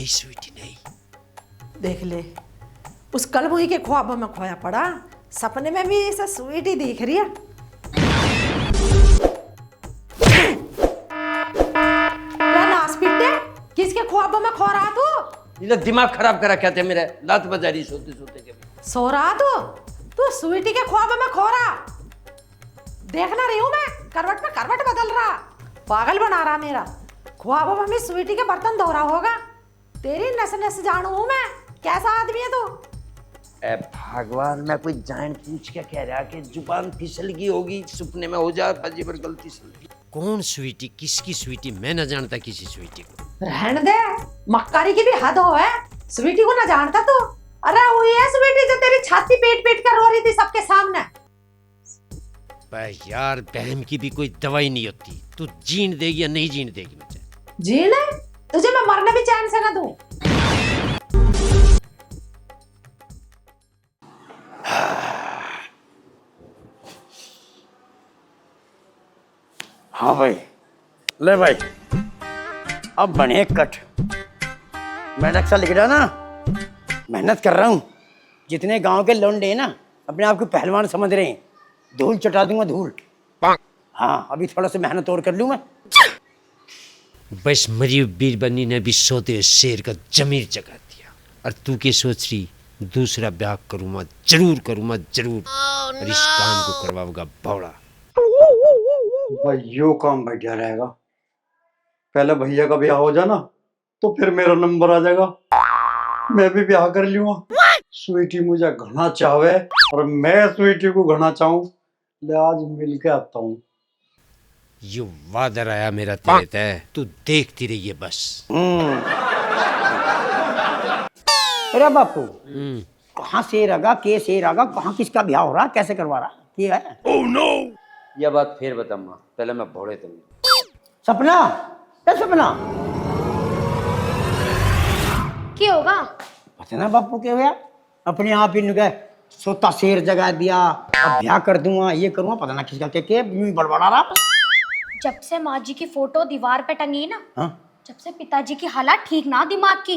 स्वीटी नहीं। देख ले, उस कल वही के ख्वाब में खोया पड़ा, सपने में भी ऐसा स्वीटी दिख रही है। क्या नास पिट्टे, किसके ख्वाब में खो रहा तू? ये दिमाग खराब करा क्या थे मेरे, लात बजा रही सोते सोते के। सो रहा तू स्वीटी के ख्वाब में खो रहा। देखना रही हूं मैं, करवट में करवट बदल रहा, पागल बना रहा मेरा। ख्वाब में स्वीटी के बर्तन धो रहा होगा। तेरी नस नस जानू हूं मैं, कैसा आदमी है तू? ए भगवान, मैं कोई जान पूछ के कह रहा कि जुबान फिसल गई होगी, सपने में हो जा बाजी पर गलती से। कौन स्वीटी, किसकी स्वीटी, मैं न जानता किसी स्वीटी को। रहने दे, मक्कारी की भी हद हो है। स्वीटी को ना जानता तू? अरे वही है स्वीटी जो तेरी छाती पीट पीट कर रो रही थी सबके सामने। यार बहन की भी कोई दवाई नहीं होती। तू जीन देगी या नहीं जीन देगी मुझे? जीने तुझे मैं मरने भी चैन से ना दूं। हाँ भाई, ले भाई, अब बने कट। मैं नक्शा लिख रहा ना, मेहनत कर रहा हूँ। जितने गांव के लौंडे हैं ना, अपने आप को पहलवान समझ रहे हैं। धूल चटा दूंगा धूल। हाँ, अभी थोड़ा सा मेहनत और कर लूँ मैं। बस मरी बीरबनी ने भी सोते हुए शेर का जमीर जगा दिया। और तू क्या सोच रही? दूसरा ब्याह करूँगा, जरूर करूँगा, जरूर। और इस काम को करवाऊंगा भौड़ा। भाई यो काम बढ़िया रहेगा। पहले भैया का ब्याह हो जाना तो फिर मेरा नंबर आ जाएगा, मैं भी ब्याह कर लूंगा। स्वीटी मुझे घना चाहे और मैं स्वीटी को घना चाहूं। ले आज मिल के आता हूँ। ये वादा आया मेरा तेरे तय, तू देखती रहिए बस। अरे बापू, कहाँ से रगा, के से रगा, कहाँ किसका ब्याह हो रहा, कैसे करवा रहा, ये है? Oh, no! यह बात फिर बताऊंगा, पहले मैं भोड़े तुम। सपना, क्या सपना? क्या होगा? पता ना बापू क्या हुआ, अपने आप ही नुके सोता शेर जगा दिया। अब ब्याह कर दूंगा, ये करूंगा, पता ना किसका क्या बड़बड़ा रहा। जब से माँ जी की फोटो दीवार पे टंगी ना, हाँ? जब से पिताजी की हालत ठीक ना दिमाग की।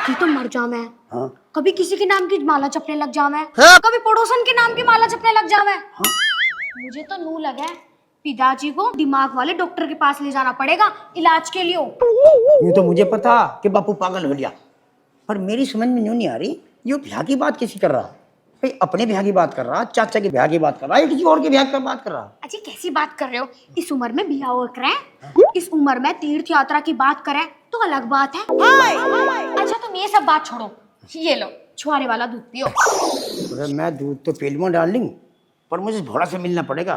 कभी तो मर जा मैं, हाँ? कभी किसी के नाम की माला जपने लग जा मैं, कभी पड़ोसन के नाम की माला जपने लग जा मैं। हाँ? मुझे तो नू लगा है पिताजी को दिमाग वाले डॉक्टर के पास ले जाना पड़ेगा इलाज के लिए। ये तो मुझे पता कि बापू पागल हो गया, पर मेरी समझ में नहीं आ रही ये ब्याह की बात कैसी कर रहा। भाई अपने ब्याह की बात कर रहा, चाचा के ब्याह की बात कर रहा, या किसी और के ब्याह की बात कर रहा। अच्छा कैसी बात कर रहे हो? इस उम्र में ब्याह करें, इस उम्र में तीर्थ यात्रा की बात करें तो अलग बात है। अच्छा तुम ये सब बात छोड़ो, ये लो छुआरे वाला दूध पियो। अरे मैं दूध तो पी लूंगा डार्लिंग, पर मुझे भोड़ा से मिलना पड़ेगा,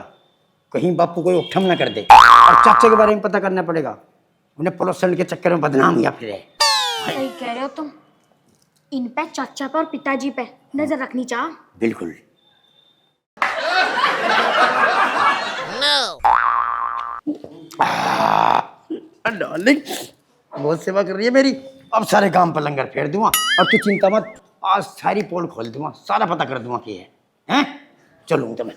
कहीं बापू कोई उठम ना कर दे। और चाचा के बारे में पता करना पड़ेगा, उन्हें पड़ोसन के चक्कर में बदनाम या फिर। सही कह रहे हो तुम, इन पे चाचा पे और पिताजी पे नजर रखनी चाह। बिल्कुल। डार्लिंग बहुत सेवा कर रही है मेरी, अब सारे काम पर लंगर फेर दूंगा। और तू चिंता मत, आज सारी पोल खोल दूंगा, सारा पता कर दूंगा कि है, हैं? चलूंगा तो मैं।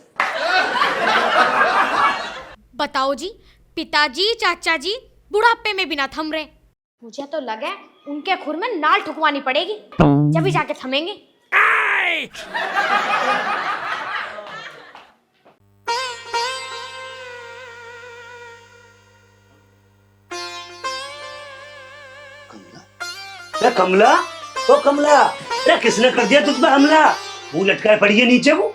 बताओ जी, पिताजी चाचा जी बुढ़ापे में भी ना थम रहे। मुझे तो लगा उनके खुर में नाल ठुकवानी पड़ेगी, जब भी जाके थमेंगे। कमला, ओ कमला, अरे किसने कर दिया तुझ पे हमला? मुंह लटकाए पड़ी है नीचे को।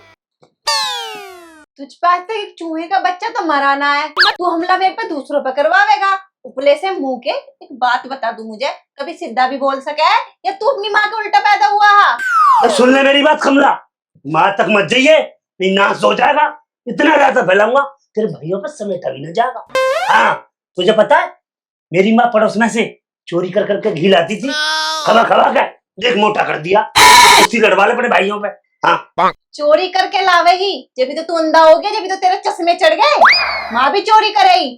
तुझ पे आज तक एक चूहे का बच्चा तो मरा ना है, तू हमला मेरे पे दूसरों पे करवावेगा। उपले से मुंह के एक बात बता दू मुझे, कभी सीधा भी बोल सके है या तू अपनी माँ के उल्टा पैदा हुआ है? तो सुन ले मेरी बात कमला, माँ तक मत जाइए, नहीं नाश हो जाएगा। इतना ज्यादा फैलाऊंगा तेरे भाइयों पर समेटा भी न जाएगा। हाँ तुझे पता है मेरी माँ पड़ोस में से चोरी कर करके घी लाती थी, खबा खबा के देख मोटा कर दिया। उसी लड़वा ले अपने भाइयों पे। हाँ चोरी करके लावेगी, जब भी तो तू अंधा हो गया, जब भी तो तेरे चश्मे चढ़ गए। माँ भी चोरी करेगी,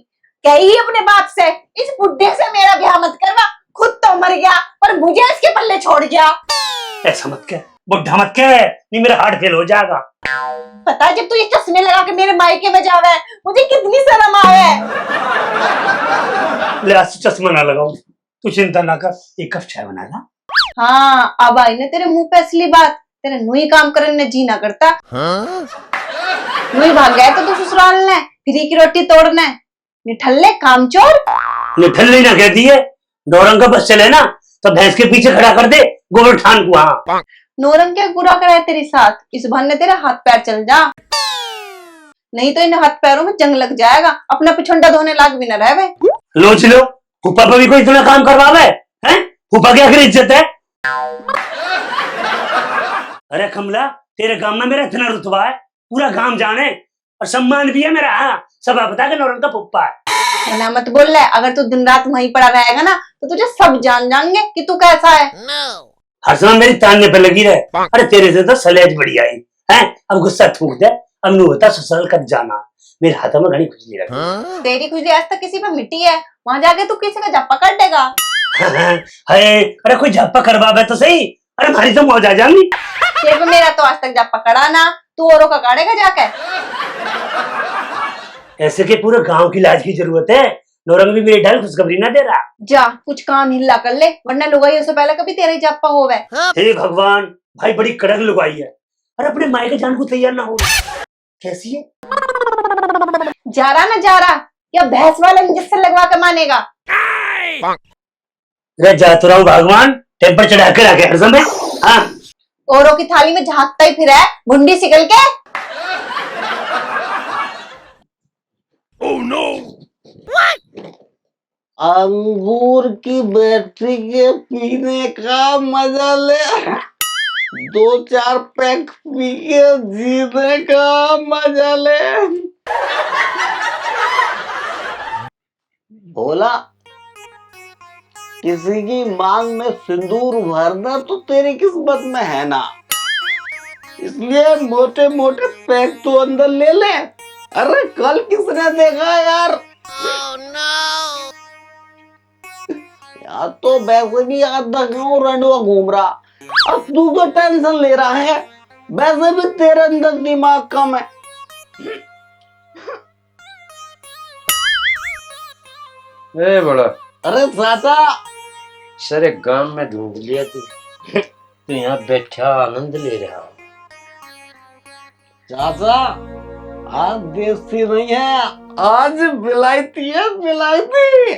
कही अपने बाप से इस बुढ़े से मेरा ब्याह मत करवा, खुद तो मर गया पर मुझे इसके पल्ले छोड़ गया। ऐसा मत कह, बुढ़ा मत कह, नहीं मेरा हार्ट फेल हो जाएगा। पता है जब तू ये चश्मे लगा के मेरे मायके में जावे मुझे कितनी शर्म आवे। ले आज चश्मा ना लगाओ, तू चिंता ना कर, एक कप चाय बना ला। हाँ अब आई ना तेरे मुंह पे असली बात। तेरे नुई काम करने ने जी ना करता। नुई भाग गया तो तू ससुराल ने फ्री की रोटी तोड़ने निठल्ले कामचोर। निठल्ली ना कहती है, नौरंग का बस चले ना तो भैंस के पीछे खड़ा कर दे गोबर ठान को। हाँ नौरंग क्या बुरा करा है तेरे साथ, इस बहाने तेरे हाथ पैर चल जा, नहीं तो इन हाथ पैरों में जंग लग जाएगा, अपना पिछुंडा धोने लाग भी न रहे। लोच लो, फूफा पर भी कोई इतना काम करवावे हैं? फूफा की आखिर इज्जत है। अरे कमला, तेरे गांव में मेरा इतना रुतबा है, पूरा गांव जाने और सम्मान भी है मेरा। हाँ सब पता है नौरंग का फूफा है। ना मत बोल रहा, अगर तू दिन रात वहीं पड़ा रहेगा ना तो तुझे सब जान जाएंगे कि तू कैसा है। हर समय मेरी तानने पे लगी रहे। अरे तेरे से तो सलेज बढ़िया है। अब गुस्सा थूक दे, अब नू होता ससुराल कब जाना। मेरे हाथों में घड़ी खुजली रखी। तेरी खुजली आज तक किसी पे मिट्टी है, वहां जाके तू किसी का झप्पा कर देगा। अरे कोई झप्पा करवावे तो सही, अरे हमारी तो मौज आ जाएंगी। तेरे पे मेरा तो आज तक झप्पा कड़ा ना, तू औरों का काटेगा जाके। ऐसे के पूरे गांव की लाज की जरूरत है, नौरंग भी मेरी ढाल खुशखबरी ना दे रहा। जा कुछ काम हिल्ला कर ले, वरना लुगाई से पहले कभी तेरा ही झप्पा होवे। हे भगवान, भाई बड़ी कड़क लुगाई है। अरे अपने माई के जान को तैयार ना हो, कैसी है? जा रहा या भैंस वाला इंजेक्शन लगवा के मानेगा? अरे जा तो रहा हूँ भगवान, टेम्पर चढ़ा के रखे हर समय। हाँ औरों की थाली में झांकता ही फिर है भुंडी सिकल के। Oh no. अंगूर की बैटरी के पीने का मजा ले, 2-4 पैक पी के जीने का मजा ले। बोला किसी की मांग में सिंदूर भरना तो तेरी किस्मत में है ना, इसलिए मोटे मोटे पैक तो अंदर ले ले। अरे कल किसने देखा यार? यार तो वैसे भी आधा गाँव रंडवा घूम रहा, अब तू तो टेंशन ले रहा है, वैसे भी तेरे अंदर दिमाग कम है। ए बड़ा, अरे चाचा, सारे गांव में ढूंढ लिया तू तो यहाँ बैठा आनंद ले रहा हो। चाचा आज देसी नहीं है, आज विलायती है, विलायती।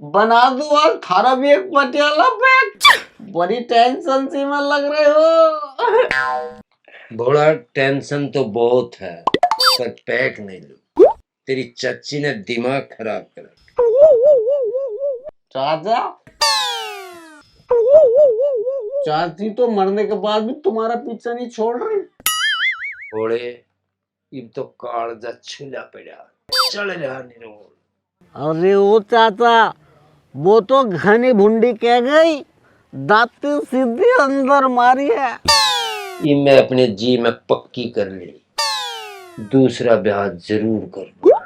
बना दो और थारा भी एक पटियाला पैक। बड़ी टेंशन सी में लग रहे हो। बड़ा टेंशन तो बहुत है, पर पैक नहीं लूं। तेरी चाची ने दिमाग खराब कर। चाचा, चाची तो मरने के बाद भी तुम्हारा पीछा नहीं छोड़ रही। ओड़े इब तो कालजा छिला पड़ा, चल रहा निरोल। अरे ओ चाचा, वो तो घनी भुंडी कह गई, दाती सीधी अंदर मारी है। ये मैं अपने जी में पक्की कर ली, दूसरा ब्याह जरूर करूंगा।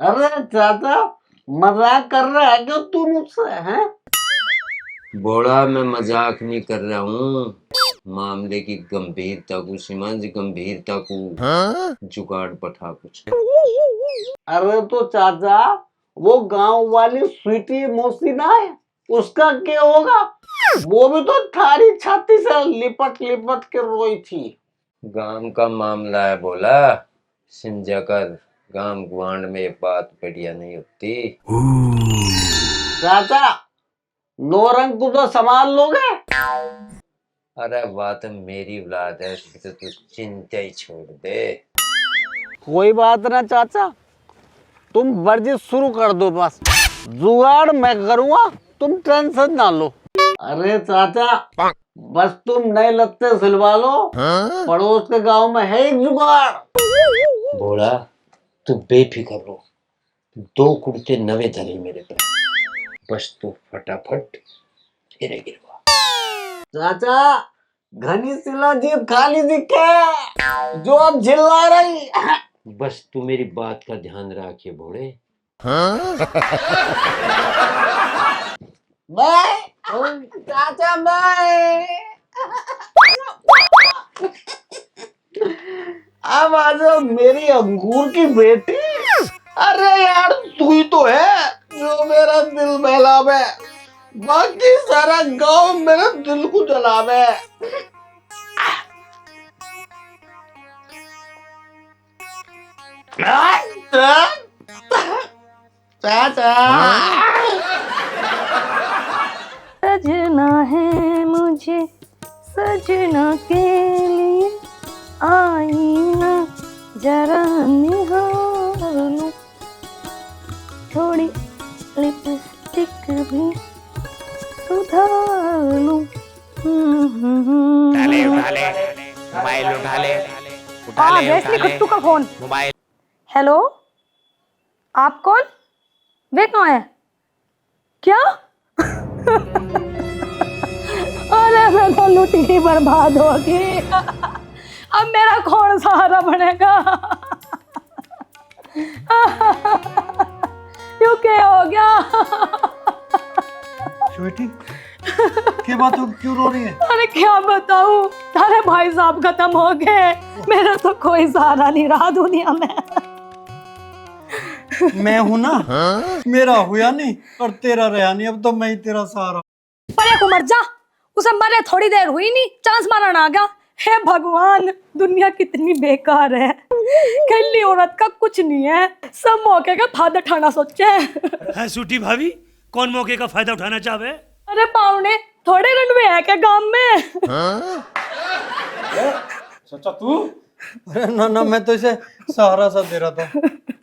अरे चाचा, मजाक कर रहा है क्या तू मुझसे? हैं? बोला मैं मजाक नहीं कर रहा हूँ, मामले की गंभीरता को, सीमांत गंभीरता को जुगाड़ पठा कुछ। अरे तो चाचा, वो गांव वाली स्वीटी मौसी ना है, उसका क्या होगा? वो भी तो थारी छाती से लिपट लिपट के रोई थी। गांव का मामला है बोला, समझा कर। गांव गुआंड में ये बात बढ़िया नहीं होती। चाचा, नौरंग को तो संभाल लोगे? अरे बात मेरी औलाद है, तो तू चिंता ही छोड़ दे। कोई बात ना चाचा, तुम वर्जिश शुरू कर दो, बस जुगाड़ मैं करूंगा, तुम टेंशन ना लो। अरे चाचा, बस तुम नए लत्ते सिलवा लो, पड़ोस के गांव में है एक जुगाड़। बोला तू बेफिक्र हो, 2 कुर्ते नवे धरे मेरे पे, बस तू फटाफट फिरे गिरवा। चाचा, घनी सिला जीप खाली दिखे जो अब चिल्ला रही। बस तू मेरी बात का ध्यान रखिए भोले। बाय चाचा, बाय। अब आ जाओ मेरी अंगूर की बेटी। अरे यार तू ही तो है जो मेरा दिल बहलावे, बाकी सारा गांव मेरे दिल को जलावे। चाचा सजना है मुझे सजना के लिए आईना जरा निहार लूं, थोड़ी लिपस्टिक भी सुधार लूं। कुट्टू का फोन। हेलो, आप कौन? वे कहाँ है? क्या? अरे मैं तो लुटी बर्बाद होगी। अब मेरा कौन सहारा बनेगा? क्यों क्या हो गया? स्वीटी क्या बात हो, क्यों रो रही है? अरे क्या बताऊं, तारे भाई साहब खत्म हो गए, मेरा तो कोई सहारा नहीं रहा दुनिया में। मैं हूं ना, मेरा हुआ नहीं और तेरा रहा नहीं, अब तो मैं ही तेरा सहारा। परे को मर जा, उसे मरे थोड़ी देर हुई नहीं, चांस मारन आ गया। हे भगवान, दुनिया कितनी बेकार है, कल्ली औरत का कुछ नहीं है, सब मौके का फायदा उठाना सोचे। है सूटी भाभी, कौन मौके का फायदा उठाना चाहे? अरे पावने थोड़े रनवे है क्या गांव में? सच्चा तू? अरे ना ना, मैं तो इसे सहारा सा दे रहा था।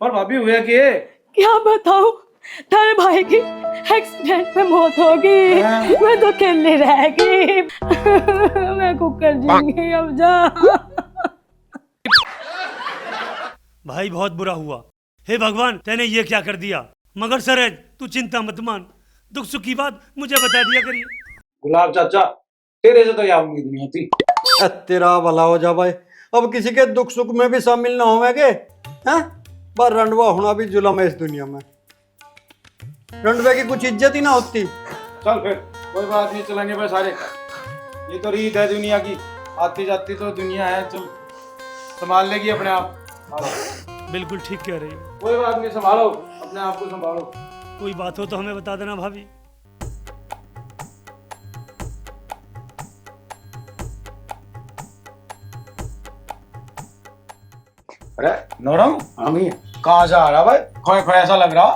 पर भाभी हुआ कि क्या बताऊं, तेरे भाई की एक्सीडेंट में मौत हो गई, मैं तो अकेली रह गई। मैं कुकर जाऊंगी अब जा। भाई बहुत बुरा हुआ। हे भगवान, तैने ये क्या कर दिया? मगर सरेज तू चिंता मत मान, दुख सुख की बात मुझे बता दिया करिए। गुलाब चाचा, तेरे से तो यह उम्मीद नहीं होती। तेरा भला हो जा भाई, अब किसी के दुख सुख में भी शामिल ना होवेगे हैं? पर रंडवा होना भी जुल्म है इस दुनिया में, रंडवे की कुछ इज्जत ही ना होती। चल फिर कोई बात नहीं, चलेंगे भाई सारे, ये तो रीत है दुनिया की, आती जाती तो दुनिया है, चल संभाल लेगी अपने आप। बिल्कुल ठीक कह रही हो। कोई बात नहीं, संभालो अपने आप को, संभालो। कोई बात हो तो हमें बता देना भाभी। अरे नौरंग, हाँ भैया। कहाँ से आ रहा भाई? खोए खोए ऐसा लग रहा।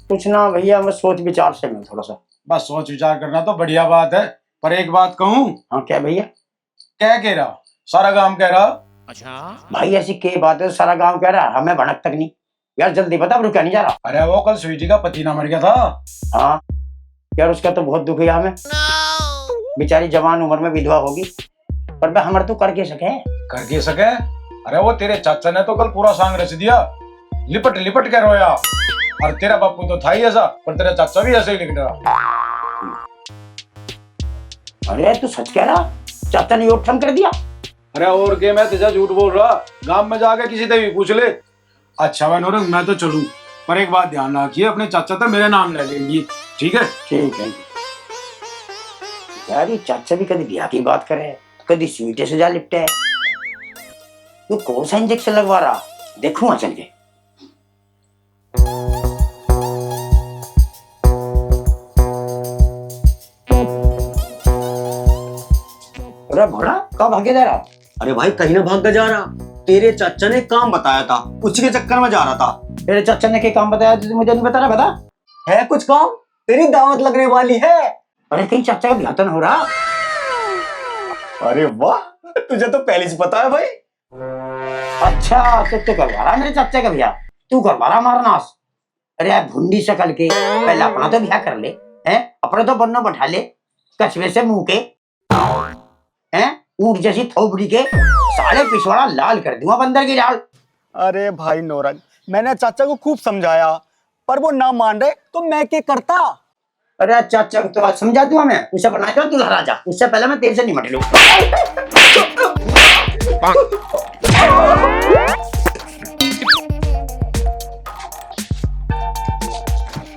कुछ ना भैया, मैं सोच विचार से मैं थोड़ा सा। बस सोच विचार करना तो बढ़िया बात है, पर एक बात कहूँ। हाँ क्या भैया? क्या कह रहा? सारा गांव कह रहा। भाई ऐसी क्या बात है, सारा गांव कह रहा है, हमें भनक तक नहीं। यार जल्दी बता, अब रुका नहीं जा रहा। अरे वो कल स्वीटी का पति ना मर गया था। हाँ यार, उसका तो बहुत दुख है हमें। बेचारी जवान उम्र में विधवा होगी, पर भाई हमारे तो करके सके। अरे वो तेरे चाचा ने तो कल पूरा सांग रच दिया, लिपट लिपट के रोया। और तेरा बापू तो था ही ऐसा, पर तेरा चाचा भी ऐसे ही लिख रहा। अरे तू सच कह रहा, चाचा ने योगक्षम कर दिया? अरे और के, मैं तेजा झूठ बोल रहा? गांव में जाके किसी से भी पूछ ले। अच्छा भाई नौरंग, मैं तो चलूं, पर एक बात ध्यान रखिए, अपने चाचा तो मेरे नाम ले लेंगी, ठीक है? ठीक है यार, ये चाचा भी कभी ब्याह की बात करे, कभी स्वीटे से जा लिपटे है। तू कौन सा इंजेक्शन लगवा रहा, देखूंगा चल के। अरे भोला, कहाँ भागे जा रहा? अरे भाई कहीं ना भाग कर जा रहा, तेरे चाचा ने काम बताया था, उसी के चक्कर में जा रहा था। तेरे चाचा ने क्या काम बताया तुझे? मुझे नहीं बता रहा, बता। है कुछ काम, तेरी दावत लगने वाली है। अरे कहीं चाचा का ब्याह तो नहीं हो रहा? अरे वाह, तुझे तो पहले से पता है भाई। अच्छा तो करवा रहा मेरे चाचा का ब्याह, तू करवा रहा मारनास। अरे यार भुंडी शकल के, पहले अपना तो ब्याह कर ले, हैं? अपने तो बन्नो बैठा ले, कछुए से मुंह के, हैं? ऊँट जैसी थोपड़ी के, साले पिछवाड़ा लाल कर दूंगा बंदर की डाल। अरे भाई नौरंग, मैंने चाचा को खूब समझाया, पर वो ना मान रहे, तो मैं क्या करता। अरे चाचा को तो आज समझा दूंगा मैं, उसे बना के दूल्हा राजा, उससे पहले मैं तेरे से निपट लूं।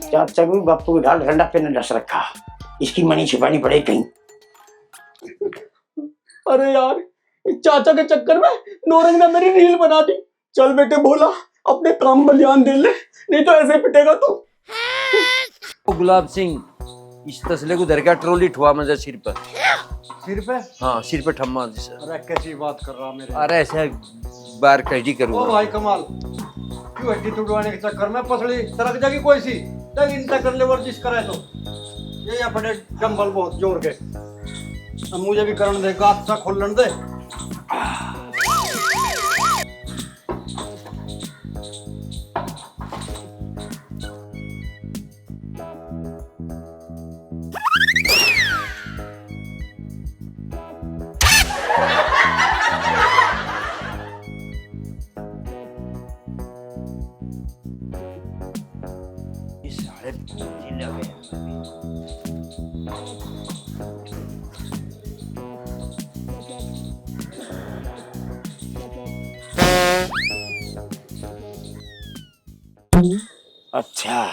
चाचा को बापू की ढाल ठंडा पे न डस रखा, इसकी मनी छिपानी पड़ेगी कहीं। अरे यार, चाचा के चक्कर में नौरंग ने मेरी रील बना दी। चल बेटे भोला, अपने काम पर ध्यान दे ले, नहीं तो ऐसे पिटेगा तू। ओ गुलाब सिंह, इस तसले को धर के ट्रॉली ठुआ मुझे सिर पर। सिर पे? हाँ, सिर पे ठम्मा जैसे। अरे कैसी बात कर रहा मेरे? अरे ऐसे बार कैडी ओ करूँगा। भाई कमाल, क्यों हड्डी तुड़वाने के चक्कर में पसली तरक जाएगी कोई सी? जब इनता कर ले वर्जिश करे तो ये या बड़े डंबल बहुत जोर के। अब मुझे भी करने दे, गात सा खोलन दे। इस सारे जिले में अच्छा,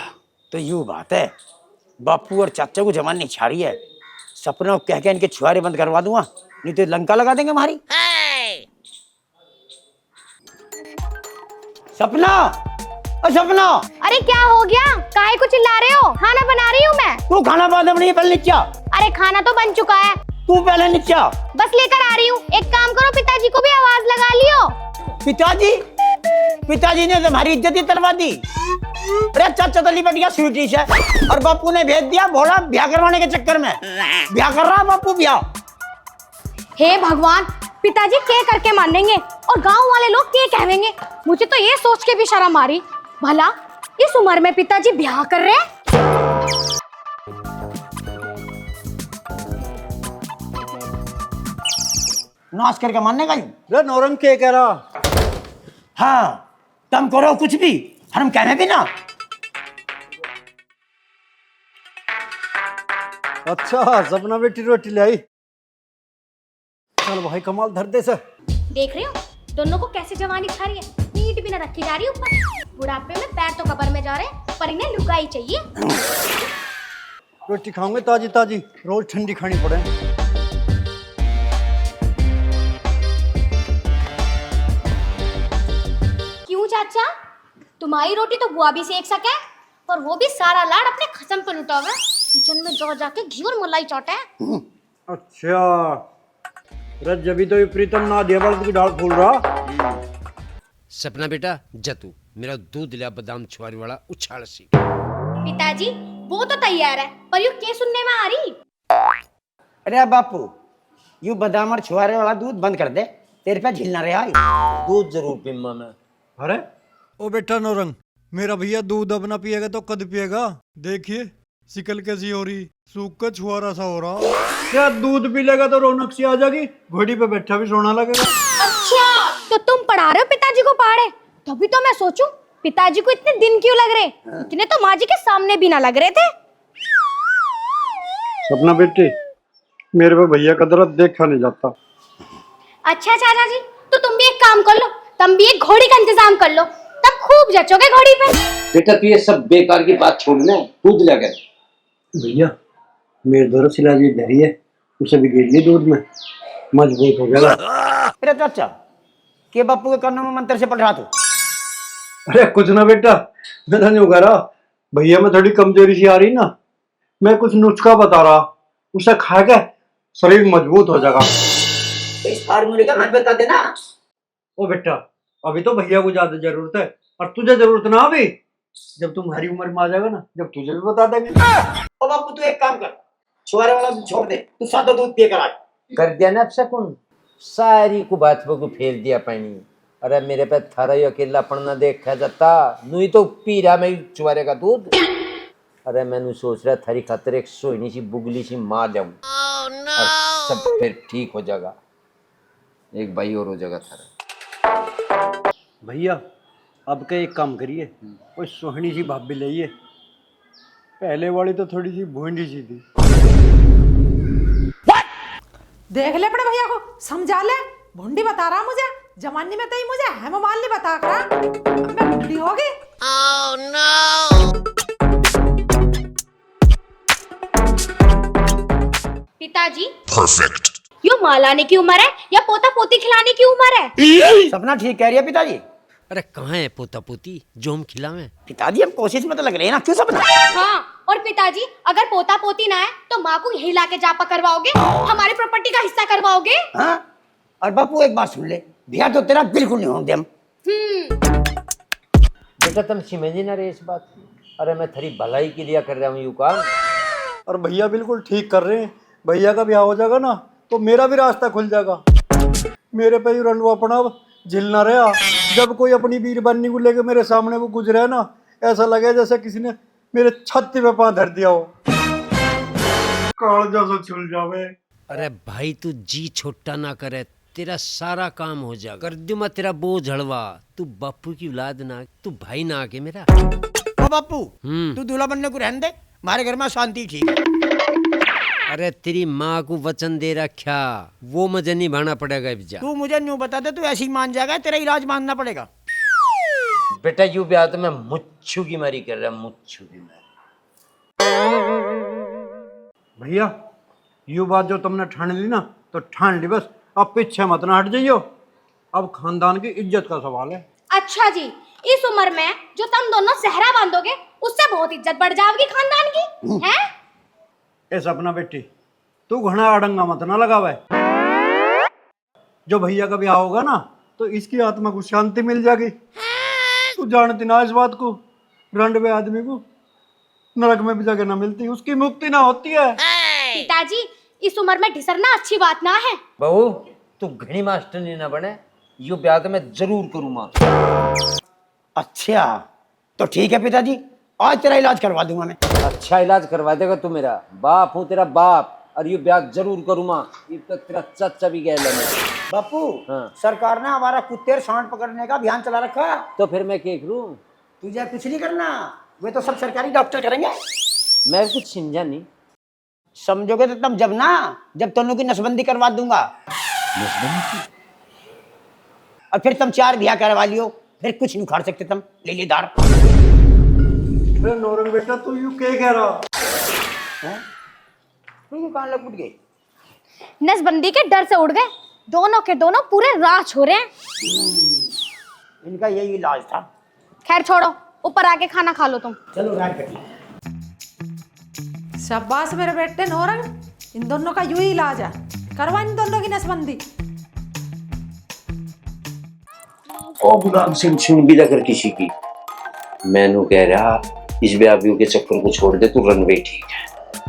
तो यूं बात है, बापू और चाचा को जमानी छाड़ी है। सपना को कह के इनके छुआरे बंद करवा दूंगा, नहीं तो लंका लगा देंगे हमारी। सपना, ओ सपना, अरे क्या हो गया? काहे को चिल्ला रहे हो? खाना बना रही हूँ मैं। तू खाना बाद में नहीं, पहले नीचा। अरे खाना तो बन चुका है, तू पहले नीचा। बस लेकर आ रही हूँ। एक काम करो, पिताजी को भी आवाज लगा लियो। पिताजी? पिताजी ने तुम्हारी इज्जत ही तरवा दी। अरे चाचा तो लिपट गया स्वीटी से, और बापू ने भेज दिया भोला ब्याह करवाने के चक्कर में। ब्याह कर रहा बापू ब्याह। हे भगवान, पिताजी के करके मानेंगे और गांव वाले लोग के कहेंगे। मुझे तो ये सोच के भी शर्म आ रही, भला इस उम्र में पिताजी ब्याह कर रहे हैं। नाश करके मानने का ही। रे नौरंग के कह रहा? हाँ, तुम करो कुछ भी, हम कहने भी ना। अच्छा, सपना बेटी रोटी ले आई। चल भाई कमाल, धर दे से। देख रहे हो दोनों को कैसे जवानी खा रही है, नीट भी ना रखी जा रही ऊपर। बुढ़ापे में पैर तो कबर में जा रहे, पर इन्हें लुगाई चाहिए। रोटी खाओगे ताजी ताजी, रोज ठंडी खानी पड़े। क्यों चाचा, तुम्हारी रोटी तो बुआ भी सेक सके, और वो भी सारा लाड़ अपने खसम पे लुटा हुआ। किचन में जा जाके घी और मलाई चाटे। अच्छा, रज जभी तो ये प्रीतम ना दिया बल्कि की डाल फूल रहा। सपना बेटा, जतू मेरा दूध लिया बादाम छुआरी वाला उछाल सी। पिताजी वो तो तैयार है, पर यू क्या सुनने में आ रही? अरे बापू, यू बादाम और छुआरे वाला दूध बंद कर दे, तेरे पे झिलना रहा। दूध जरूर पीमा मैं। अरे ओ बेटा नौरंग, मेरा भैया दूध अपना पिएगा तो कद पिएगा? देखिए शिकल कैसी हो रही, सूख का छुआरा सा हो रहा। क्या दूध पी लेगा तो रौनक सी आ जाएगी, घोड़ी पे बैठा भी सोना लगेगा। अच्छा, तो तुम पढ़ा रहे हो पिताजी को पहाड़े? तभी तो मैं सोचूं पिताजी को इतने दिन क्यों लग रहे? इतने तो माँ जी के सामने भी ना लग रहे थे। सपना बेटी, मेरे पे भैया का दर्द देखा नहीं जाता। अच्छा चाचा जी, तो तुम भी एक काम कर लो, तुम भी एक घोड़ी का इंतजाम कर लो, तब खूब जचोगे घोड़ी पे। बेटा तू ये सब बेकार की बात छोड़ना, दूध लगा। भैया मेरे दर्द सिला जी धरी है, उसे भी गिर ली दूध में, मजबूत हो जाएगा। अरे चाचा, के बापू के कानों में मंत्र से पढ़ रहा तू? अरे कुछ ना बेटा, मैं नहीं कह रहा, भैया में थोड़ी कमजोरी सी आ रही ना, मैं कुछ नुस्खा बता रहा, उसे खा के शरीर मजबूत हो जाएगा। इस फार्मूले का नाम बता देना। ओ बेटा, अभी तो भैया को ज्यादा जरूरत है, और तुझे जरूरत ना अभी, जब तुम्हारी उम्र में आ जाएगा ना, जब तुझे भी बता देंगे। ओ बापू तू एक काम कर, छुआरे वाला दूध छोड़ दे, तू सादा दूध पिए कर। कर दिया ना शकुन, सारी को बात को फेर दिया पानी। अरे मेरे पे थारा ही अकेला पढ़ना देखा जाता, नहीं तो पी रहा मैं चुवारे का दूध। अरे मैंने सोच रहा थारी खातर एक सोईनी सी बुगली सी मार जाऊं, और सब फिर ठीक हो जाएगा, एक भाई और हो जाएगा थारा। भैया अब का एक काम करिए, कोई सोहनी सी भाभी लाइए, पहले वाली तो थोड़ी सी भोंडी सी थी। देख ले अपने भैया को, समझा ले। भुंडी बता रहा मुझे, जमानी में तो ही मुझे हेम मालिनी बता रहा, अब मैं बुढ़ी हो गई। Oh, no! पिताजी परफेक्ट। यो माँ लाने की उम्र है या पोता पोती खिलाने की उम्र है? सपना ठीक कह रही है पिताजी। अरे कहाँ है पोता पोती जो हम खिलावें? पिताजी हम कोशिश में तो लग रहे हैं ना, क्यों सपना? हाँ, और पिताजी अगर पोता पोती ना है तो माँ को यही लाके जापा करवाओगे, हमारी प्रॉपर्टी का हिस्सा करवाओगे। हाँ, और बापू एक बात सुन ले, बिया तो तेरा बिल्कुल नहीं होने दे हम। बेटा तुम समझ ही ना रहे इस बात की। अरे मैं तेरी भलाई के लिए कर रहा हूँ यू काम। और भैया बिल्कुल ठीक कर रहे हैं। भैया का ब्याह हो जाएगा ना तो मेरा भी रास्ता खुल जाएगा। मेरे पे ही रंडू अपना अब झिलना रहा। जब कोई अपनी वीर बनने को लेके मेरे सामने वो गुजरे ना, ऐसा लगे जैसे किसी ने मेरे छाती पे पांव धर दिया हो। काल जैसा छुल जावे। अरे भाई तू जी छोटा ना करे, तेरा सारा काम हो जाएगा। कर दूं मैं तेरा बोझ हड़वा। तू बापू की औलाद ना, तू भाई ना आके मेरा। ओ बापू, तू दूल्हा बनने को रहने दे, हमारे घर में शांति ठीक है। अरे तेरी माँ को वचन दे रखा, वो मुझे नहीं भाना पड़ेगा इब्जा। तू मुझे न्यू बता दे, तू ऐसे ही मान जाएगा, तेरा इलाज मानना पड़ेगा। बेटा यू ब्याह तो मैं मुच्छू की मारी कर रहा, मुच्छू की मारी। भैया यू बात जो तुमने ठान ली ना तो ठान ली बस। अब पीछे मत ना हट जाइयो। अब खानदान की इज्जत का सवाल है। अच्छा जी, इस उम्र में जो तुम दोनों सहरा बांधोगे उससे बहुत इज्जत बढ़ जाएगी खानदान की, हैं? ए सपना बेटी, तू घना अड़ंगा मत ना लगावे। जो भैया का ब्याह होगा ना तो इसकी आत्मा को शांति मिल जाएगी। तू जानती ना इस बात को, रंडवे आदमी को नरक में भी जगह ना मिलती, उसकी मुक्ति ना होती है। पिताजी इस उम्र में ढिसरना अच्छी बात ना है। बहू तू घनी मास्टर नहीं ना बने, यू ब्याह तो मैं जरूर करूँगा। अच्छा तो ठीक है पिताजी, आज तेरा इलाज करवा दूंगा मैं। अच्छा इलाज करवा देगा तू मेरा? बाप हूँ तेरा बाप, और ये ब्याह जरूर करूँगा। ये तो तेरा चाचा भी गया लेने। बापू, हाँ। सरकार ने हमारा कुत्ते और सांड पकड़ने का अभियान चला रखा है। तो फिर मैं क्या करूँ? तुझे कुछ नहीं करना, वे तो सब सरकारी डॉक्टर करेंगे। मैं कुछ समझा नहीं। समझोगे तो तब जब ना, जब दोनों की नसबंदी करवा दूंगा। और फिर तुम 4 ब्याह करवा लियो, फिर कुछ नहीं उखाड़ सकते तुम लेलेदार। अरे नौरंग बेटा तू यू क्या कह रहा? तू कहाँ लग उठ गई? नसबंदी के डर से उड़ गए, दोनों के दोनों पूरे राज हो रहे हैं। इनका यही इलाज था। खैर छोड़ो, ऊपर आके खाना खा लो तुम। चलो राज कटी। शाबाश मेरे बेटे नौरंग, इन दोनों का यूं ही इलाज है। करवा इन दोनों की नसबंदी। ओ गुलाम सिंह सुन भी लगर किसी की, मैनू कह रहा इस ब्याह के चक्कर को छोड़ दे, तू रनवे ठीक है।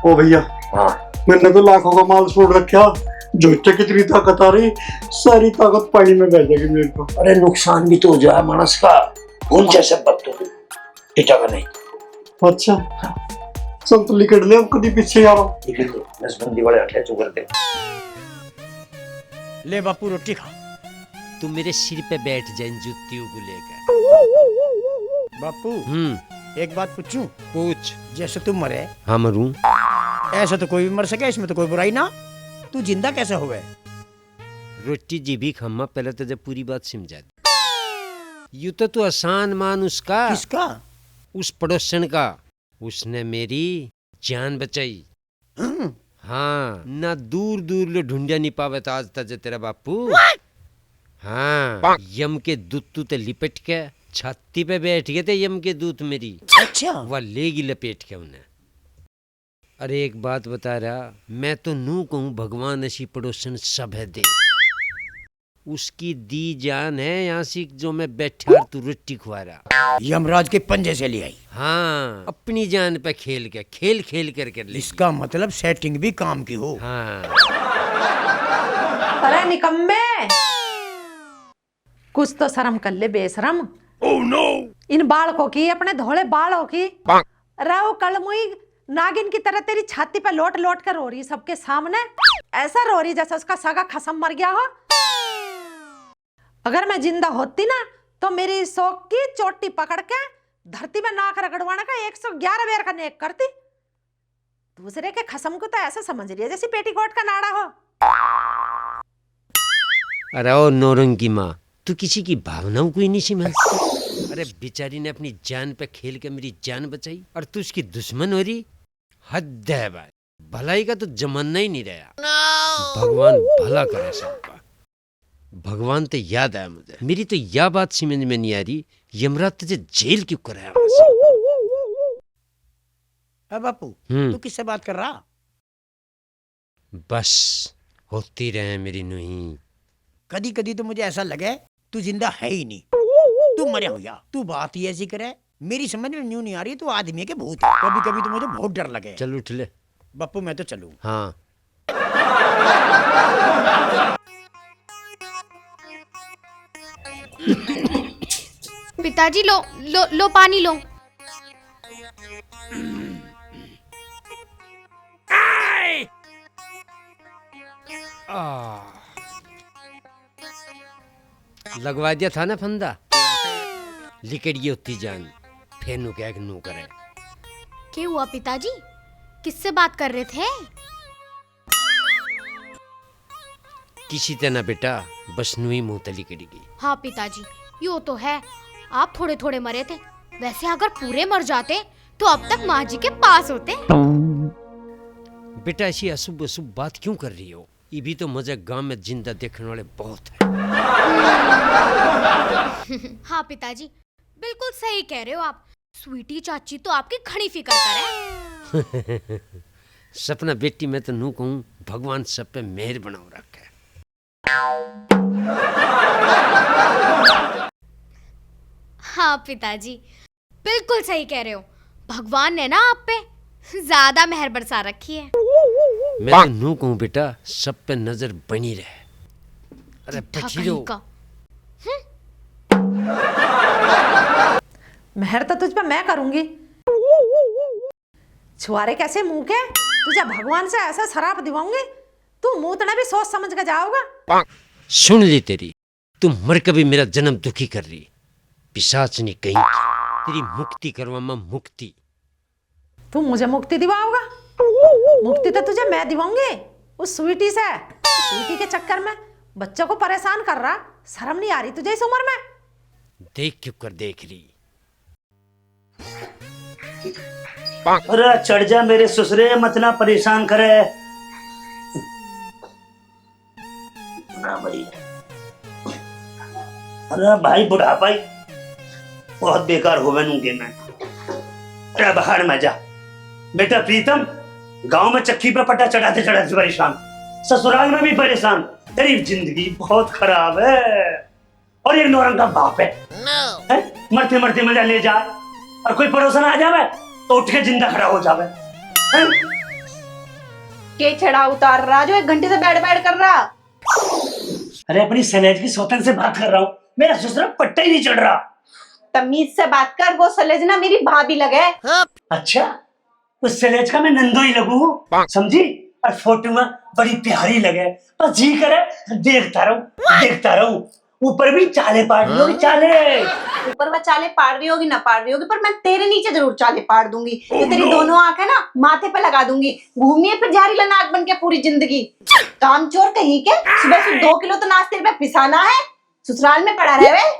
ओ भैया हाँ मैंने तो लाखों का माल छोड़ रखा, झूठे कितनी ताकत आ रही, सारी ताकत पानी में बह जाएगी मेरे को। अरे नुकसान भी तो हो जाए मानस का, भूल जैसे बात तो टिका का नहीं। अच्छा चल तो लिखट ले, अब कभी पीछे आ रहा। लेकिन नसबंदी वाले हटे चुकर दे। ले बापू रोटी खा। तू मेरे सिर पे बैठ जा इन जुतियों को लेकर। बापू एक बात पूछूं? पूछ। जैसे तुम मरे, हाँ मरूं। ऐसा तो कोई भी मर सके, इसमें तो कोई बुराई ना। तू जिंदा कैसे हो गए? रोटी जी भी खम्मा, पहले तो जब पूरी बात समझा दे। यू तो तू आसान मान उसका, किसका? उस पड़ोसन का। उसने मेरी जान बचाई। हाँ ना दूर दूर ले ढूंढिया नहीं पावे था आज तक तेरा बापू। हाँ यम के दूत तू ते लिपट के छाती पे बैठ गए थे यम के दूत मेरी। अच्छा वह लेगी लपेट के उन्हें। अरे एक बात बता रहा, मैं तो नू कहूँ भगवान ऐसी पड़ोसन सब है दे। उसकी दी जान है यहाँ से जो मैं बैठा तू रोटी खुआ रहा। यमराज के पंजे से ले आई। हाँ अपनी जान पे खेल के खेल खेल कर ले। इसका मतलब सेटिंग भी काम की हो। हाँ अरे निकम्मे, कुछ तो शर्म कर ले बेशरम। Oh no. इन बालकों की, अपने धोले बालों की। राव कल मुई नागिन की तरह तेरी छाती पे लोट लोट कर रो रही सबके सामने, ऐसा रो रही जैसे उसका सगा खसम मर गया हो। अगर मैं जिंदा होती ना तो मेरी शौक की चोटी पकड़ के धरती में नाक रगड़वाने का 111 बेर का नेक करती। दूसरे के खसम को तो ऐसा समझ रही है जैसे पेटीकोट का नाड़ा हो। अरे ओ नौरंग की माँ, तू किसी की भावनाओं को ही नहीं समझती। अरे बेचारी ने अपनी जान पे खेल के मेरी जान बचाई और तू उसकी दुश्मन हो रही। हद है भाई, भलाई का तो जमाना ही नहीं रहा। भगवान भला करे सबका। भगवान तो याद आया मुझे, मेरी तो यह बात समझ में नहीं आ रही, यमराज तुझे जेल क्यों कराया वहां से? बापू हम्म। तू किससे बात कर रहा? बस होती रहे मेरी नुही। कदी कदी तो मुझे ऐसा लगे तू जिंदा है ही नहीं, तू मरे हो गया। तू बात ही ऐसी करे, मेरी समझ में न्यू नहीं आ रही, तू आदमी के भूत है। कभी कभी तो मुझे बहुत डर लगे। चल उठ ले। बापू मैं तो चलूं। हाँ पिताजी लो लो लो पानी लो। लगवा दिया था ना फंदा, लिकड़िए होती जान, फिर नु क्या नू करे। क्या हुआ पिताजी, किससे बात कर रहे थे? किसी तरह बेटा, बस नुई मुंह तली कड़ी गई। हाँ पिताजी, यो तो है, आप थोड़े थोड़े मरे थे, वैसे अगर पूरे मर जाते तो अब तक माँ जी के पास होते। बेटा ऐसी अशुभ अशुभ बात क्यों कर रही हो? ये भी तो मजा गांव में जिंदा देखने वाले बहुत है। हाँ पिताजी, बिल्कुल सही कह रहे हो आप। स्वीटी चाची तो आपकी घनी फिक्र करे। सपना बेटी मैं तो नू कहूँ, भगवान सब पे मेहर बनाओ रखे। हाँ पिताजी, बिल्कुल सही कह रहे हो, भगवान ने ना आप पे ज्यादा मेहर बरसा रखी है। मैं तो नू कहूँ बेटा, सब पे नजर बनी रहे। अरे बचिरो, का मेहर तो तुझ पे मैं करूंगी। छुआरे कैसे मुंह के, तुझे भगवान से ऐसा शराप दिवाऊंगी, तू मुंह तने भी सोच समझ के जाओगा। सुन ली तेरी, तू मर कभी मेरा जन्म दुखी कर रही, पिशाचनी कहीं की। तेरी मुक्ति करवा मैं मुक्ति। तू मुझे मुक्ति दिवाओगा? मुक्ति तो तुझे मैं दिवाऊंगी उस स्वीटी से। स्वीटी के चक्कर में बच्चों को परेशान कर रहा, शर्म नहीं आ रही तुझे इस उम्र में? देख क्यों कर देख रही। अरे चढ़ जा मेरे ससुरे, मत ना परेशान करे ना भाई। अरे भाई बुढ़ापा ही बहुत बेकार हो बनूंगे मैं। अरे बाहर में जा बेटा। प्रीतम गांव में चक्की पे पट्टा चढ़ाते चढ़ाते परेशान, ससुराल में भी परेशान। तेरी जिंदगी बहुत खराब है। और एक नौरंग का बाप है, मरते मरते मजा ले जाए, और कोई पड़ोसन आ जावे तो उठ के जिंदा खड़ा हो जावे। के छड़ा उतार रहा जो 1 घंटे से बैठ बैठ कर रहा? अरे अपनी सनेज की सौतन से बात कर रहा हूँ, मेरा ससुरा पट्टा ही नहीं चढ़ रहा। तमीज से बात कर, वो सलेजना मेरी भाभी लगे। अच्छा, उस सलेज का मैं नंदो ही लगू, समझी? और फोटो में बड़ी प्यारी लगे, बस जी करे देखता रहूं। ऊपर भी चाले पाड़ रही होगी, चाले ऊपर वह चाले पाड़ रही होगी ना पाड़ रही होगी, पर मैं तेरे नीचे जरूर चाले पाड़ दूंगी। ये तेरी दोनों आंखें ना माथे पे लगा दूंगी, घूमिए फिर जहरीला नाक बन के पूरी जिंदगी। कामचोर कहीं के, सुबह से 2 किलो तो नाश्ते तेरे पे पिसाना है, ससुराल में पड़ा रहे।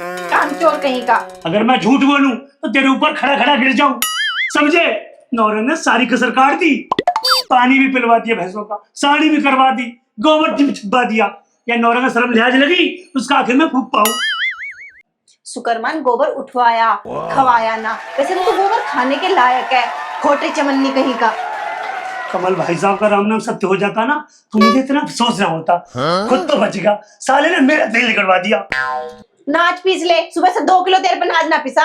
कामचोर कहीं का। अगर मैं झूठ बोलूं तो तेरे ऊपर खड़ा खड़ा गिर जाऊं, समझे? नौरंग ने सारी कसर काट दी, पानी भी पिलवा दिया भैंसों का, साड़ी भी करवा दी, गोबर भी छिपा दिया। या नौरंग का शर्म लिहाज लगी, उसका आखिर में फूक पाऊं। शुक्रमान गोबर उठवाया खवाया ना, वैसे तो गोबर खाने के लायक है, खोटे चमन्नी कहीं का। कमल भाई साहब का राम नाम सत्य हो जाता ना तो मुझे इतना अफसोस ना होता। खुद तो बच गया, साले ने मेरा दिल निकलवा दिया। नाच पीस ले, सुबह से 2 किलो तेरे पे नाच ना पिसा।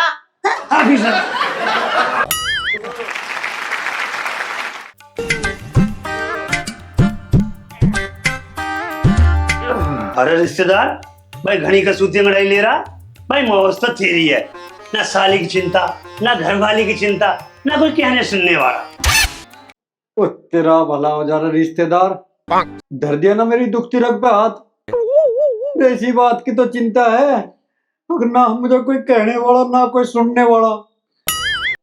हाँ भी सर। अरे रिश्तेदार भाई, घड़ी का सूती अंगड़ाई ले रहा भाई, मौज तो तेरी है, ना साली की चिंता, ना घरवाली की चिंता, ना कोई कहने सुनने वाला। ओ तेरा भला हो जा रहा रिश्तेदार, धर दिया ना मेरी दुखती रग पे हाथ। ऐसी बात की तो चिंता है, मगर ना मुझे कोई कहने वाला ना कोई सुनने वाला।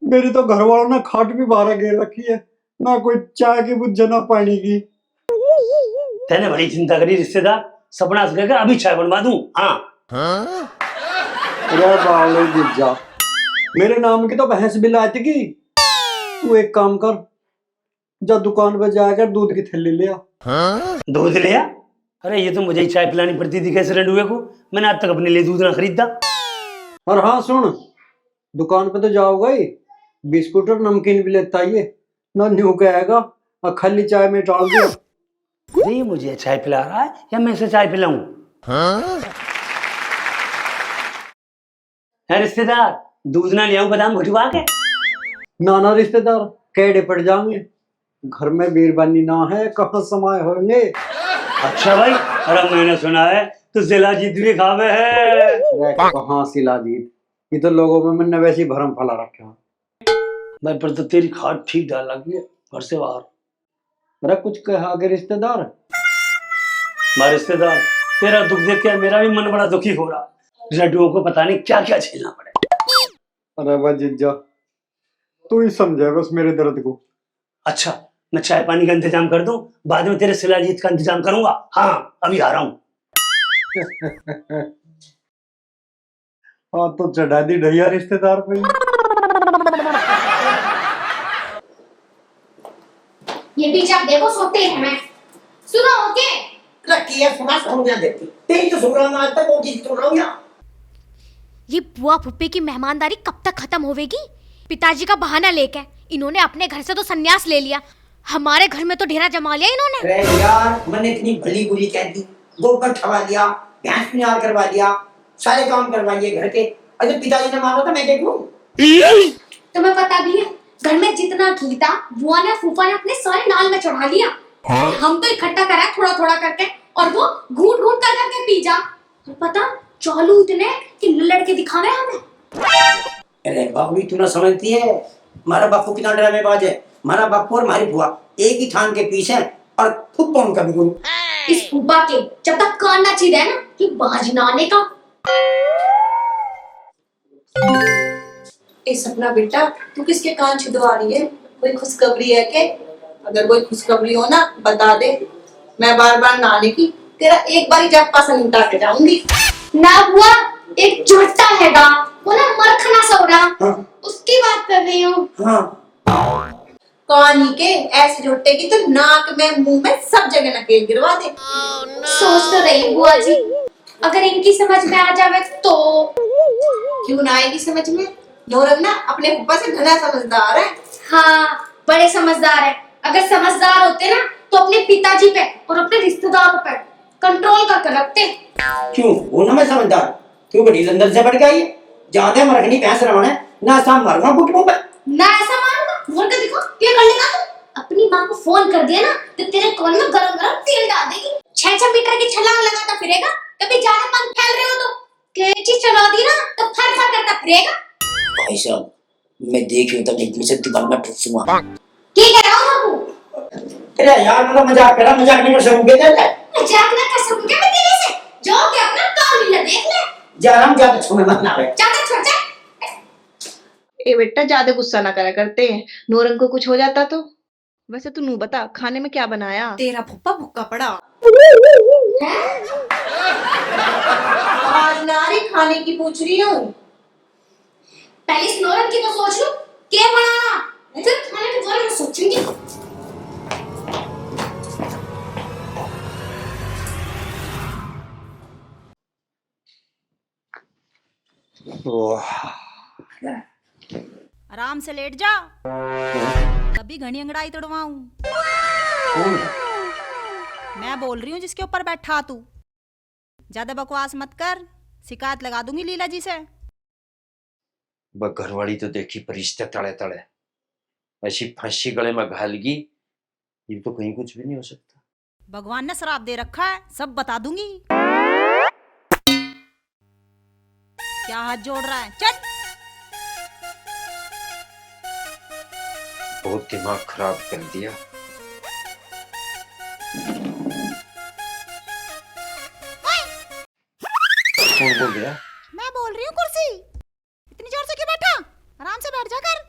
मेरी तो घर वालों ने खाट भी बाहर घेर रखी है, ना कोई चाय की बुझ ना पानी की। तेने बड़ी चिंता करी रिश्तेदार, सपना से कहकर अभी चाय बनवा दूं। हाँ अरे बावले गिरजा, मेरे नाम की तो भैंस भी लाती की। तू एक काम कर, जा दुकान पे जाकर दूध की थैली ले आ। दूध लिया? अरे ये तो मुझे ही चाय पिलानी पड़ती थी कैसे रंडुए को। मैंने आज तक अपने लिए दूध ना खरीदा। और हाँ सुन, दुकान पे तो जाओगा ही, बिस्कुट और नमकीन भी लेता आइए, ना न्यू कहेगा और खाली चाय में डाल दिया। अरे ये मुझे चाय पिला रहा है या मैं इसे चाय पिलाऊं? है रिश्तेदार, दूध ना ले आऊं बादाम घुटवा के? नाना रिश्तेदार कैडे पड़ जाएंगे, घर में बीरबानी ना है कहाँ समाये होंगे। अच्छा भाई, अरे मैंने सुना है तो शिलाजीत भी खावे है। कहाँ शिलाजीत, ये तो लोगों में मैंने वैसे ही भरम फैला रखा है। भाई पर तो तेरी खाट ठीक डाल लगी है घर से बाहर। मेरा कुछ कहा के रिश्तेदार, हमारे रिश्तेदार, तेरा दुख देख के मेरा भी मन बड़ा दुखी हो रहा। लड्डुओं को पता नहीं क्या क्या झेलना पड़े। अरे वाह जीजा, तू ही समझे बस मेरे दर्द को। अच्छा, मैं चाय पानी का इंतजाम कर दूं, बाद में तेरे शिलाजीत का इंतजाम करूंगा। हाँ अभी आ रहा हूँ। हाँ तो चढ़ा दी ढैया रिश्तेदार पे। ये बीच आप देखो सोते हैं मैं सुनो ओके। रखी है सुना सुन देती तेरी तो सुन रहा हूं आज तक, वो चीज सुन रहा हूं या ये बुआ फुप्पी की मेहमानदारी कब तक खत्म होवेगी? पिताजी का बहाना लेके इन्होंने अपने घर से तो संन्यास ले लिया, हमारे घर में तो ढेरा जमा लिया इन्होंने। अरे यार मैंने इतनी भली बुरी कह दी, गोबर ठवा दिया, भैंस निहार करवा दिया, सारे काम करवा दिए घर के। अरे पिताजी ने मारा था मैं क्या करूं? तुम्हें पता भी है घर में जितना घी था बुआ ने फूफा ने अपने सारे नाल में चढ़ा लिया। हम तो इकट्ठा करा थोड़ा थोड़ा करके और वो घूट घूट कर करके पी जा। और पता चालू इतने कि लड़के दिखावे हमें। अरे बाबू तू ना समझती है, हमारा बापू कितना ड्रामेबाज है। हमारा बापू और हमारी बुआ एक ही थान के पीछे है और फुप्पा उनका भी गुरु। इस फूफा के जब तक कान ना चीरे ना कि बाज ना आने का। ए सपना बेटा, तू किसके कान छिदवा रही है? कोई खुशखबरी है के? अगर कोई खुशखबरी हो ना बता दे, मैं बार बार ना आने की तेरा एक बार ही जब पसंद उठा के जाऊंगी। ना बुआ, एक झुट्टा हैगा वो ना मरखना सौरा। हाँ। उसकी बात कर रही हूँ। हाँ कहानी के ऐसे झुट्टे की तो नाक में मुंह में सब जगह नकेल गिरवा दे। सोच तो रही बुआ जी, अगर इनकी समझ में आ जावे तो। क्यों ना आएगी समझ में? नौरंग ना अपने फूफा से घना समझदार है। हाँ बड़े समझदार है। अगर समझदार होते ना तो अपने पिताजी पे और अपने रिश्तेदारों पे कंट्रोल करके रखते। क्यों वो ना मैं समझदार, क्यों बड़ी लंदन से बढ़ गई है। ज्यादा मरखनी भैंस रवाना है ना, साम मारूंगा घुटनों पे। ना ऐसा मारूंगा, फोन कर दिखा क्या कर लेगा तू। अपनी माँ को फोन कर दिया ना तो तेरे कॉल में गरम गरम तेल डाल देगी। 6-6 मीटर की छलांग लगाता फिरेगा। कभी ज्यादा पंख फैल रहे हो तो कैची चला दी ना तो फर फर करता फिरेगा। भाई साहब मैं देख रही हूँ तब एकदम से दिमाग में ठूसूंगा। क्या कह रहा हूँ बाबू? अरे यार मैं तो मजाक कर रहा, मजाक नहीं कर सकूंगा क्या? मजाक ना कर सकूंगा मैं तेरे से। जाओ के अपना काम मिला देख ले। जा रहा हूँ, ज्यादा छूने मत ना आवे। ज्यादा छोड़ जा। ए बेटा ज्यादा गुस्सा ना करा करते हैं, नौरंग को कुछ हो जाता तो। वैसे तू नू बता खाने में क्या बनाया? तेरा फुप्पा भुक्का पड़ा। आज नारी खाने की पूछ रही हूँ। पहले इस नौरंग की तो सोच लो क्या बनाना, फिर खाने के बारे में सोचेंगे। आराम से लेट जा, कभी घनी अंगड़ाई तोड़वाऊं। मैं बोल रही हूँ जिसके ऊपर बैठा तू। ज्यादा बकवास मत कर, शिकायत लगा दूंगी लीला जी से। घरवाली तो देखी परिश्ते तड़े तड़े, ऐसी फांसी गले में घालगी, ये तो कहीं कुछ भी नहीं हो सकता। भगवान ने श्राप दे रखा है, सब बता दूंगी। क्या हाथ जोड़ रहा है? चल। बहुत दिमाग खराब कर दिया। कौन बोल गया? मैं बोल रही हूँ कुर्सी, इतनी जोर से क्यों बैठा? आराम से बैठ जा कर।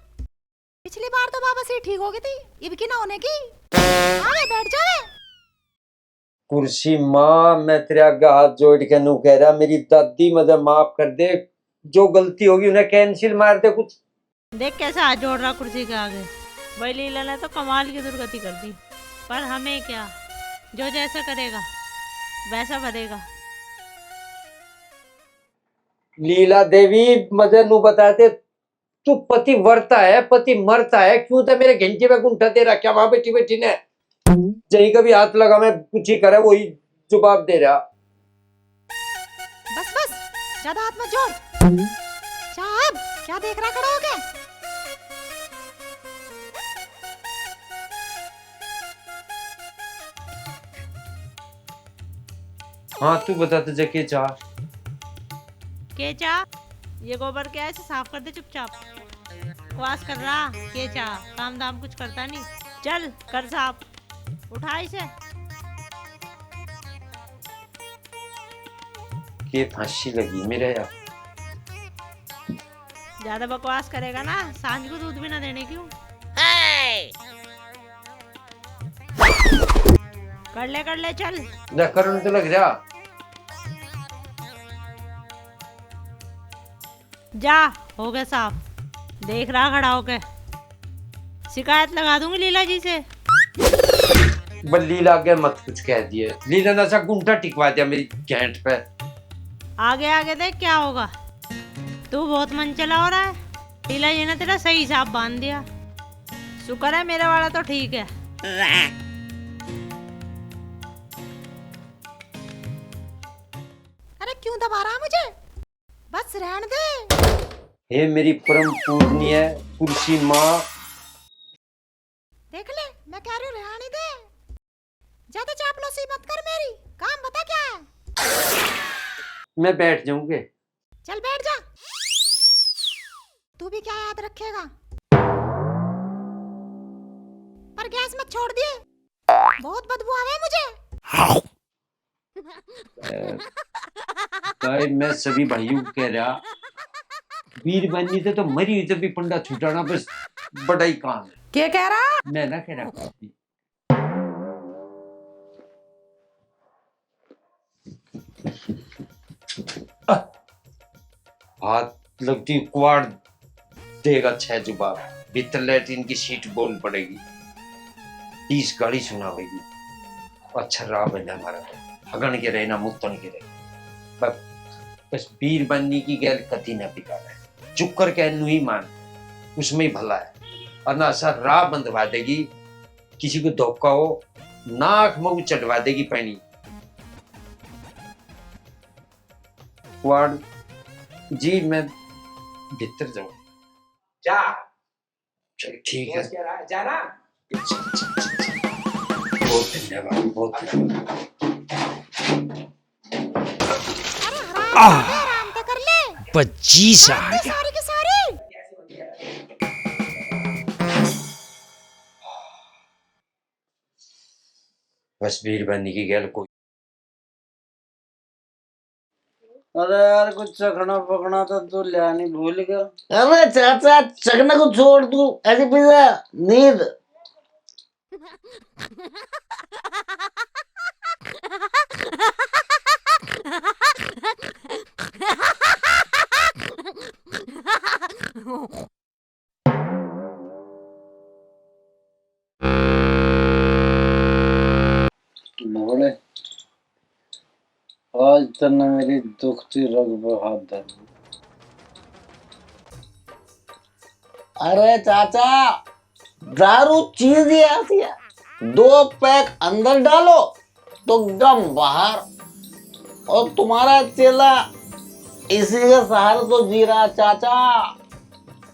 पिछली बार तो बाबा से ठीक हो गई थी, अब की ना होने की। हाँ बैठ जा रे। कुर्सी माँ, मैं तेरे आगे हाथ जोड़ के नू कह रहा, मेरी दादी मुझे माफ कर दे, जो गलती होगी उन्हें कैंसिल मार दे। कुछ देख कैसा हाथ जोड़ रहा कुर्सी के आगे। वही लीला ने तो कमाल की दुर्गति कर दी, पर हमें क्या, जो जैसा करेगा। वैसा भरेगा। लीला देवी मजे नु बताते तू पति वरता है पति मरता है, क्यों था मेरे घंटे में गुंठा दे रहा, क्या वहां बैठी बैठी ने जहीं कभी हाथ लगा मैं कुछ ही करे वही जवाब दे रहा। बस बस, ज्यादा हाथ मत जोड़। साहब क्या देख रहा खड़ा होके? हाँ तू बता तुझे क्या चाह? के चा ये गोबर क्या है, इसे साफ कर दे चुपचाप। बकवास कर रहा के चा, काम धाम कुछ करता नहीं। चल कर साफ, उठा इसे। के फांसी लगी मेरे यार। ज्यादा बकवास करेगा ना सांझ को दूध भी ना देने क्यों। कर ले चल। करण तो लग जा। जा हो गया साफ, देख रहा खड़ा होके। शिकायत लगा दूंगी लीला जी से। बस लीला आगे मत कुछ कह दिए, लीला ने ऐसा गुंठा टिकवा दिया मेरी घेंट पे। आगे आगे देख क्या होगा। तू बहुत मन चला हो रहा है, लीला जी ने तेरा सही हिसाब बांध दिया। शुक्र है मेरा वाला तो ठीक है। अरे क्यों दबा रहा मुझे? बस रहने दे। हे मेरी परम पूजनीय कुर्सी माँ, देख ले मैं कह रही हूँ रहने दे। ज्यादा चापलूसी मत कर मेरी। काम बता क्या है? मैं बैठ जाऊंगे। चल बैठ जा। तू भी क्या याद रखेगा? पर गैस मत छोड़ दिए, बहुत बदबू आवे मुझे। भाई मैं सभी भाइयों को कह रहा, वीर बननी थे तो मरी हुई तभी पंडा छुटाना बस बड़ा ही काम है। क्या कह रहा? मैं ना कह रहा हाथ लगती कुआड़ देगा 6 जुबाब, भीतर लैट्रिन की सीट बोल पड़ेगी, 30 गाड़ी सुनावेगी। अच्छा रहा बना हमारा हगन के रहे ना मुक्तन के रहे। बस वीर बननी की गैल कति ना बिगाड़ा है, चुप करके नु ही मान, उसमें ही भला है। और ना ऐसा राह बंधवा देगी, किसी को धोखा हो नाक मुंह चढ़वा देगी पैनी। वार्ड जी मैं भीतर जाऊं। जा चल ठीक है जा रहा। बहुत धन्यवाद, बहुत धन्यवाद। आराम तो कर ले। 25 आ गया। सारी की सारी। बस वीर बनने की गैल कोई। अरे यार कुछ चखना पकना तो तू लिया नहीं, भूल गया। अरे चाचा चखना को छोड़, तू ऐसे पीजा नींद। भोले आज तने मेरी दुखती रग पे हाथ धर। अरे चाचा दारू चीज ही ऐसी है, 2 पैक अंदर डालो तो गम बाहर। और तुम्हारा चेला इसी के सहारे तो जी रहा चाचा,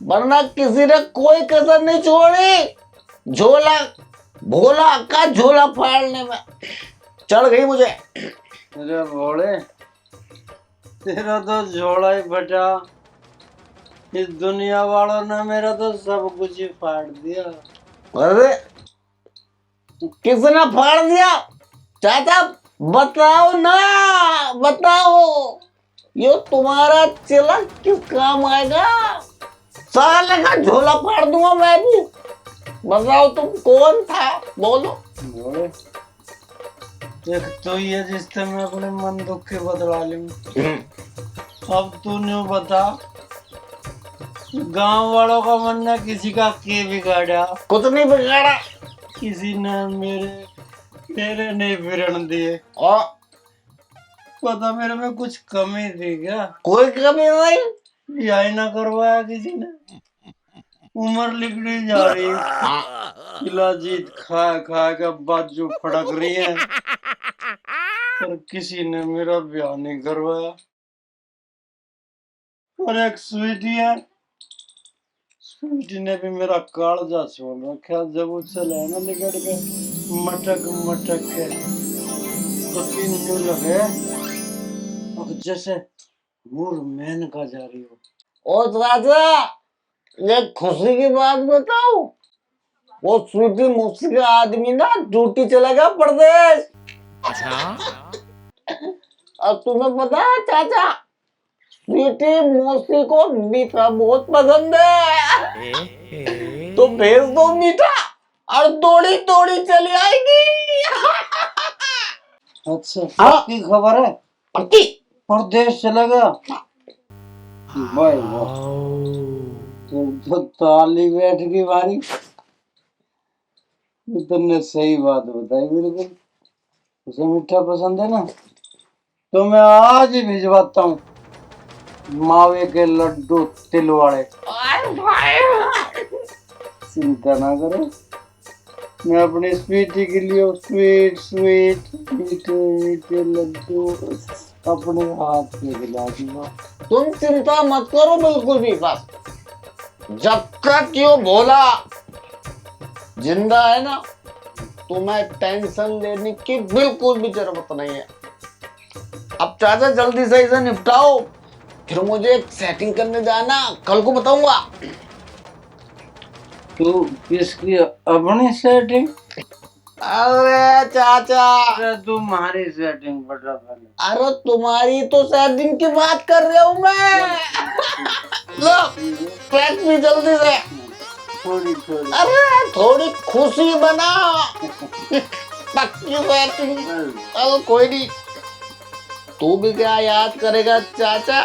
वरना किसी ने कोई कसर नहीं छोड़ी। झोला भोला का झोला फाड़ने में चढ़ गई मुझे। अरे भोले तेरा तो झोला ही फटा, इस दुनिया वालों ने मेरा तो सब कुछ ही फाड़ दिया। अरे किसने फाड़ दिया चाचा? बताओ ना, बताओ। ये तुम्हारा चेला किस काम आएगा? साले का झोला फाड़ दूंगा मैं भी। बताओ तुम कौन था, बोलो। एक तो ये रिश्ते में अपने मन दुख के बदला लूं। अब तूने बता, गांव वालों का मन ना किसी का के बिगाड़ा? कुछ नहीं बिगाड़ा, किसी ने मेरे तेरे नहीं फिरन दिए। और पता मेरे में कुछ कमी थी क्या? कोई कमी नहीं। यही ना करवाया किसी ने। उम्र लिखनी जा रही, शिलाजीत खा खा के बाजू फड़क रही है, पर किसी ने मेरा ब्याह नहीं करवाया। और एक स्वीटी है, स्वीटी ने भी मेरा कालजा छोड़ रखा। जब उससे लेना निकल के मटक मटक के तो तीन यूं लगे और जैसे मूर मैन का जा रही हो। ओ राजा, ये खुशी की बात बताओ, वो स्वीटी मुझसे का आदमी ना ड्यूटी चलेगा प्रदेश। अब तुम्हें पता है चाचा, स्वीटी मौसी को मीठा बहुत पसंद है, तो भेज दो मीठा और दौड़ी दौड़ी चली आएगी। अच्छा, पक्की खबर है? पक्की। प्रदेश चलेगा? भाई वाह, तुम तो ताली बैठ गई भारी। तुमने सही बात बताई बिल्कुल। उसे मीठा पसंद है ना, तो मैं आज ही भिजवाता हूँ मावे के लड्डू तिल वाले। चिंता ना करो, मैं अपनी स्वीटी के लिए स्वीट स्वीट मीठे मीठे लड्डू अपने हाथ से खिला दूंगा। तुम चिंता मत करो बिल्कुल भी। बस जब तक यो भोला जिंदा है ना, तुम्हें टेंशन लेने की बिल्कुल भी जरूरत नहीं है। अब चाचा जल्दी से इसे निपटाओ, फिर मुझे एक सेटिंग करने जाना, कल को बताऊंगा। तू किसकी अपनी सेटिंग? अरे चाचा, अरे तुम्हारी सेटिंग बता पहले। अरे तुम्हारी तो सेटिंग की बात कर रहा हूँ मैं। लो पैक भी जल्दी से। थोड़ी थोड़ी। अरे थोड़ी खुशी बना। पक्की सेटिंग। चलो कोई नहीं, तू भी क्या याद करेगा चाचा,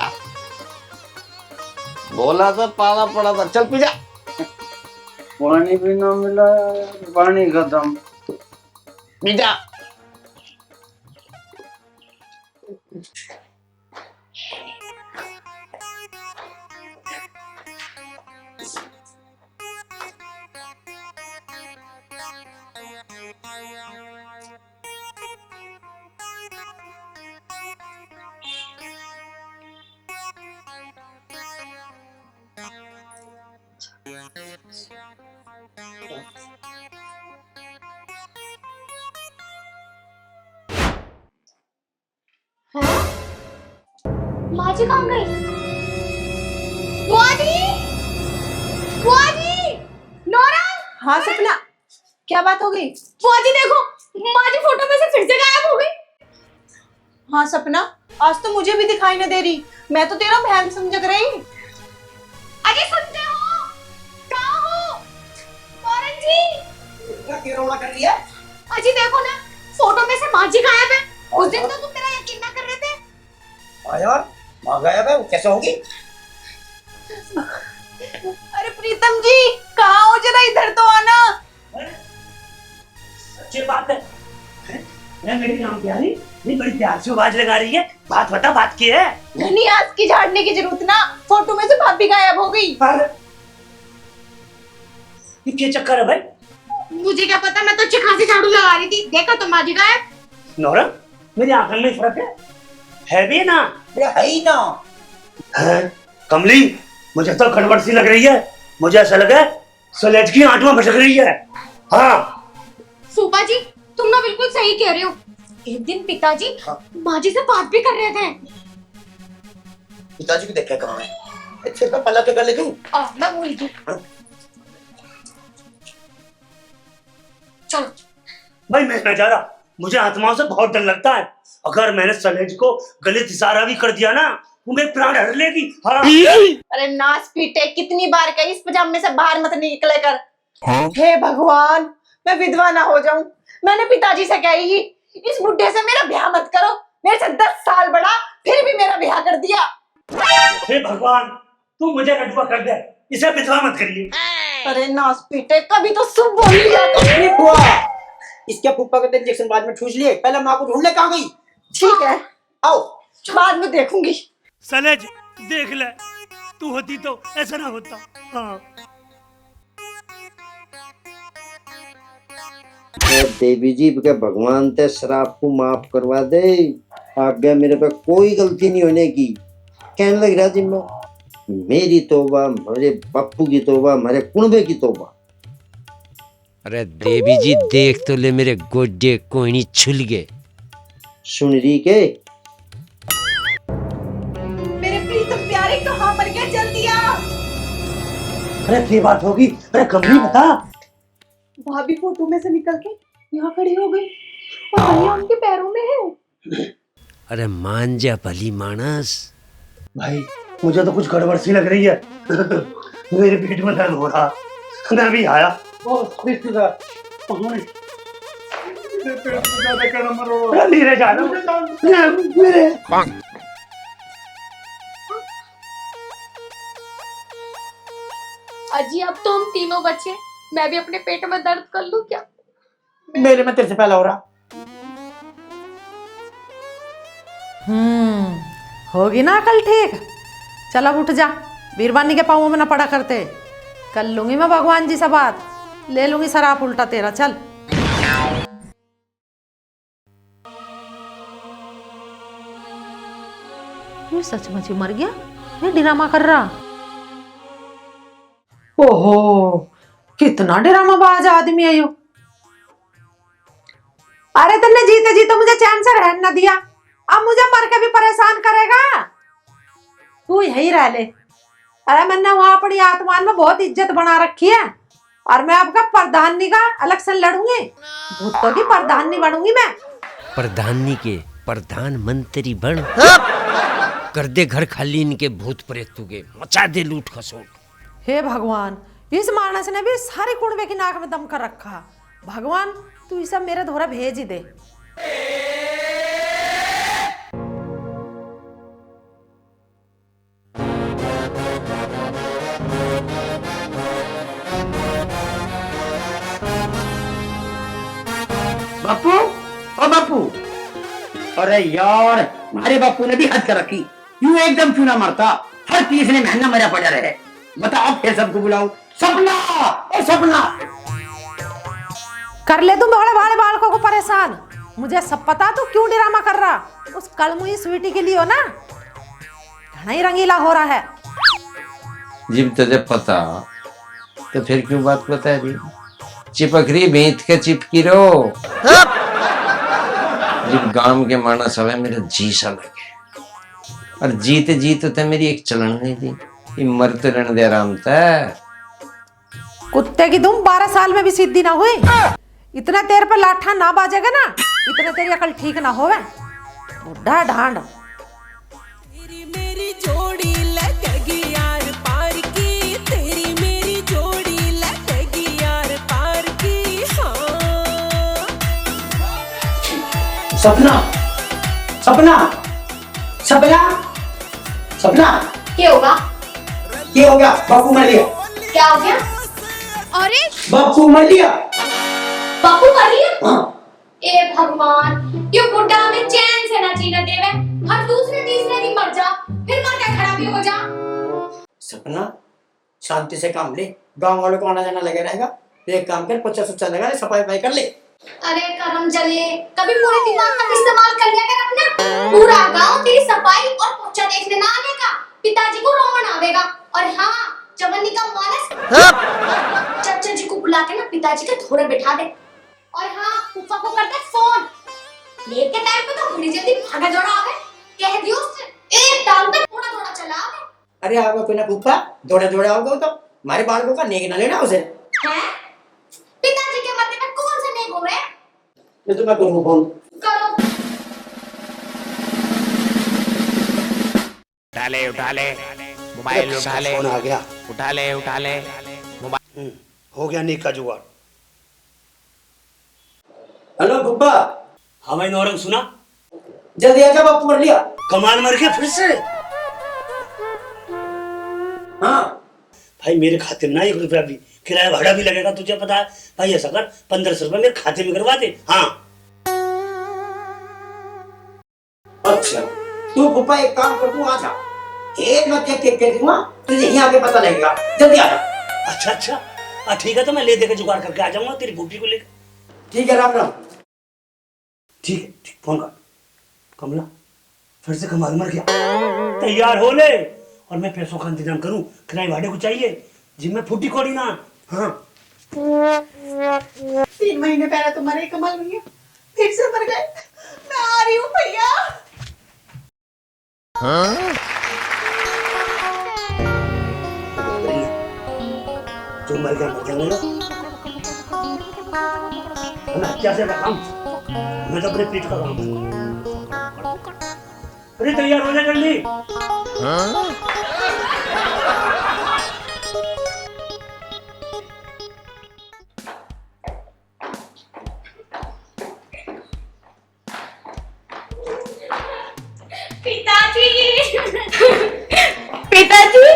भोला सा पाला पड़ा था। चल पी जा। पानी भी ना मिला, पानी खत्म। पी जा। माँ जी कहाँ गई? बुआ जी! बुआ जी! नोरा! हाँ सपना, क्या बात हो गई? बुआ जी देखो, माँ जी फोटो में से फिर से गायब हो गई। हाँ सपना, आज तो मुझे भी दिखाई न दे रही, मैं तो तेरा बहन समझ रही। अरे सुनते हो? कहाँ हो? नौरन जी! क्या रोना कर रही है? अजी देखो ना, फोटो में से माँ जी गायब है। उस दिन तो तुम मेरा यकीन ना कर रहे थे। यार माँ गायब है, वो कैसे होगी? अरे प्रीतम जी, कहाँ हो, जरा इधर तो आना। सच्ची बात है, मैं मेरे नाम की आ रही नहीं, बड़ी प्यार से आवाज लगा रही है। बात बता, बात की है? नहीं आज की झाड़ने की जरूरत ना, फोटो में से भाभी गायब हो गई। ये क्या चक्कर है भाई? मुझे क्या पता, मैं तो अच्छी खासी झाड़ू लगा रही थी, देखा तो माँ जी गायब। नौरा, मेरी आंखों में फर्क है भी ना? है ही ना। है? कमली, मुझे तो गड़बड़ सी लग रही है। मुझे ऐसा लगा सलेज की आंटों में भटक रही है। हाँ फूफा जी, तुम ना बिल्कुल सही कह रहे हो। एक दिन पिताजी माँ जी से बात भी कर रहे थे। पिताजी को देखा कहाँ है? अच्छे पे पल्ला तो कर ले तू। मैं भूल गई। चलो भाई, मैं ना जा रहा, मुझे आत्माओं से बहुत डर लगता है। अगर मैंने सलेज को गलत इशारा भी कर दिया ना, वो मेरे प्राण हर लेगी। हाँ। अरे नास पीटे, कितनी बार कही इस पजामे से बाहर मत निकले कर। हे भगवान, मैं विधवा ना हो जाऊं। मैंने पिताजी से कही इस बुढ़े से मेरा ब्याह मत करो, मेरे से 10 साल बड़ा, फिर भी मेरा ब्याह कर दिया। हे भगवान, तू मुझे विधवा कर दे, इसे विधवा मत करिए। अरे नास पीटे, कभी तो सुन बोल लिया हुआ इसके फूफा के इंजेक्शन बाद में ठूस लिए, पहले माँ को ढूंढने कहाँ गई? ठीक है, आओ बाद में देखूंगी। सलेज देख ले, तू होती तो ऐसा ना होता। हाँ देवी जी के भगवान ते शराब को माफ करवा दे, आगे मेरे पे कोई गलती नहीं होने की। कहने लग रहा जी मैं, मेरी तौबा, मेरे बापू की तौबा, मेरे कुनबे की तौबा। अरे देवी जी देख तो ले, मेरे गोडे कोई छुल गए। सुन रही के मेरे प्रीतम प्यारे कहाँ पर गया, जल्दी आ। अरे ये बात होगी, अरे कभी बता। भाभी फोटो में से निकल के यहाँ खड़ी हो गई और भैया उनके पैरों में है। अरे मान जा भली मानस। भाई मुझे तो कुछ गड़बड़ सी लग रही है। मेरे पेट में दर्द हो रहा, मैं भी आया। नीरे जाना मेरे। अजी अब तो हम तीनों बचे, मैं भी अपने पेट में दर्द कर लूं क्या? मेरे में तेरे से पहला हो रहा। होगी ना कल ठीक। चल अब उठ जा, बीरबानी के पाँवों में ना पड़ा करते। कर लूंगी मैं भगवान जी से बात, ले लूंगी शराब उल्टा तेरा। चल ये सचमुच ही मर गया, ये ड्रामा कर रहा। ओहो कितना ड्रामाबाज आदमी है यो। अरे तुमने जीते जी तो मुझे चैन से रहने न दिया, अब मुझे मर के भी परेशान करेगा। तू यही रह ले। अरे मैंने वहां अपनी आत्मान में बहुत इज्जत बना रखी है, और मैं आपका प्रधानी का इलेक्शन लड़ूंगी। भूतों की प्रधानी बनूंगी मैं। प्रधानी के प्रधानमंत्री बन, कर दे घर खाली इनके भूत प्रेतों के, मचा दे लूट खसोट। हे भगवान, इस मानस ने भी सारे कुंडवे की नाक में दम कर रखा। भगवान तू ये सब मेरे धोरा भेज ही दे। बापू, ओ बापू। अरे यार हमारे बापू ने भी हद कर रखी, यूं एकदम क्यों ना मरता, हर तीसरे महीना मरा पड़ा रहे। बताओ फिर सबको बुलाओ। सपना, ओ सपना। कर ले तुम बड़े बड़े बालकों को परेशान। मुझे सब पता तू क्यों ड्रामा कर रहा। उस कलमुई स्वीटी के लिए हो ना, घना ही रंगीला हो रहा है। जब तुझे पता तो फिर क्यों बात बता रही? चिपक रही बेंत के चिपकी रहो। जब गांव के मानस हवे मेरा जी सा लगे, और जीते जीते तो मेरी एक चलन नहीं दी, ये मरते रहने दे आराम तक। कुत्ते की तुम 12 साल में भी सिद्धि ना हुई। इतना तेरे पर लाठा ना बाजेगा ना, इतने तेरी अकल ठीक ना होवे। बुढ़ा ढांड। मेरी जोड़ी लगेगी यार पार की, तेरी मेरी जोड़ी लगेगी यार पार की। हाँ सपना, सपना, सपना, सपना। क्या होगा? क्या हो गया? बापू मर लिया। क्या हो गया? अरे बापू मर लिया। बापू मर लिया? हाँ। ए भगवान, ये बुढ़ा हमें चैन से ना जीने देवे, हर दूसरे तीसरे दिन मर जा, फिर मर के खड़ा भी हो जा। सपना शांति से काम ले, गांव वालों को आना जाना लगे रहेगा। एक काम कर, पोछा सोचा लगा ले, सफाई वफाई कर ले। अरे करम जले, कभी पूरे दिमाग का इस्तेमाल कर लिया कर अपना। पूरा गांव तेरी सफाई और पोछा देखने ना आएगा, पिताजी को रोवन आवेगा। और हाँ, चवन्नी का मानस चाचा जी को बुला के ना पिताजी के थोड़े बिठा दे। और हाँ, फूफा को कर दे फोन, लेट के टाइम पे तो बड़ी जल्दी भागा दौड़ा आवे, कह दियो उससे एक टांग पे थोड़ा थोड़ा चला आवे। अरे आओगे कोई ना फूफा, दौड़े दौड़े आओगे तो हमारे बालकों का नेक ना लेना उसे। हैं? पिताजी के मरने पे कौन सा नेक हो रहा है? ये तो मैं करूँ फोन। करो। उठा ले मोबाइल उठा ले। फोन आ गया। उठा ले मोबाइल। हो गया नीक का जुगाड़। हेलो फूफा। हाँ भाई नौरंग सुना? जल्दी आजा, बापू मर लिया। कमाल मर गया फिर से? हाँ भाई मेरे खाते में ना 1 रुपया भी, किराया भाड़ा भी लगेगा, तुझे पता है। भाई ऐसा कर, 1500 रुपये मेरे खाते में करवा दे। हाँ अच्छा तू फूफा एक काम कर, तू आ जा, एक ना केक कह दूंगा, तुझे यहीं आके पता लगेगा, जल्दी आ जा। अच्छा अच्छा ठीक है, तो मैं ले देकर जुगाड़ करके आ जाऊंगा तेरी फूफी को लेकर। ठीक है, राम राम। ठीक है, ठीक, फोन कर। कमला फिर से कमाल मर गया, तैयार हो ले और मैं पैसों का इंतजाम करूं, किराए भाड़े को चाहिए जिम में फूटी कोड़ी ना। हाँ 3 महीने पहले तो मरे कमल भैया, फिर से मर गए। मैं आ रही हूँ भैया। जो मर गया मर जाने दो, मैं हत्या से काम, मैं तो अपने पेट का काम करूं। अरे तैयार हो जा जल्दी। पिताजी पिताजी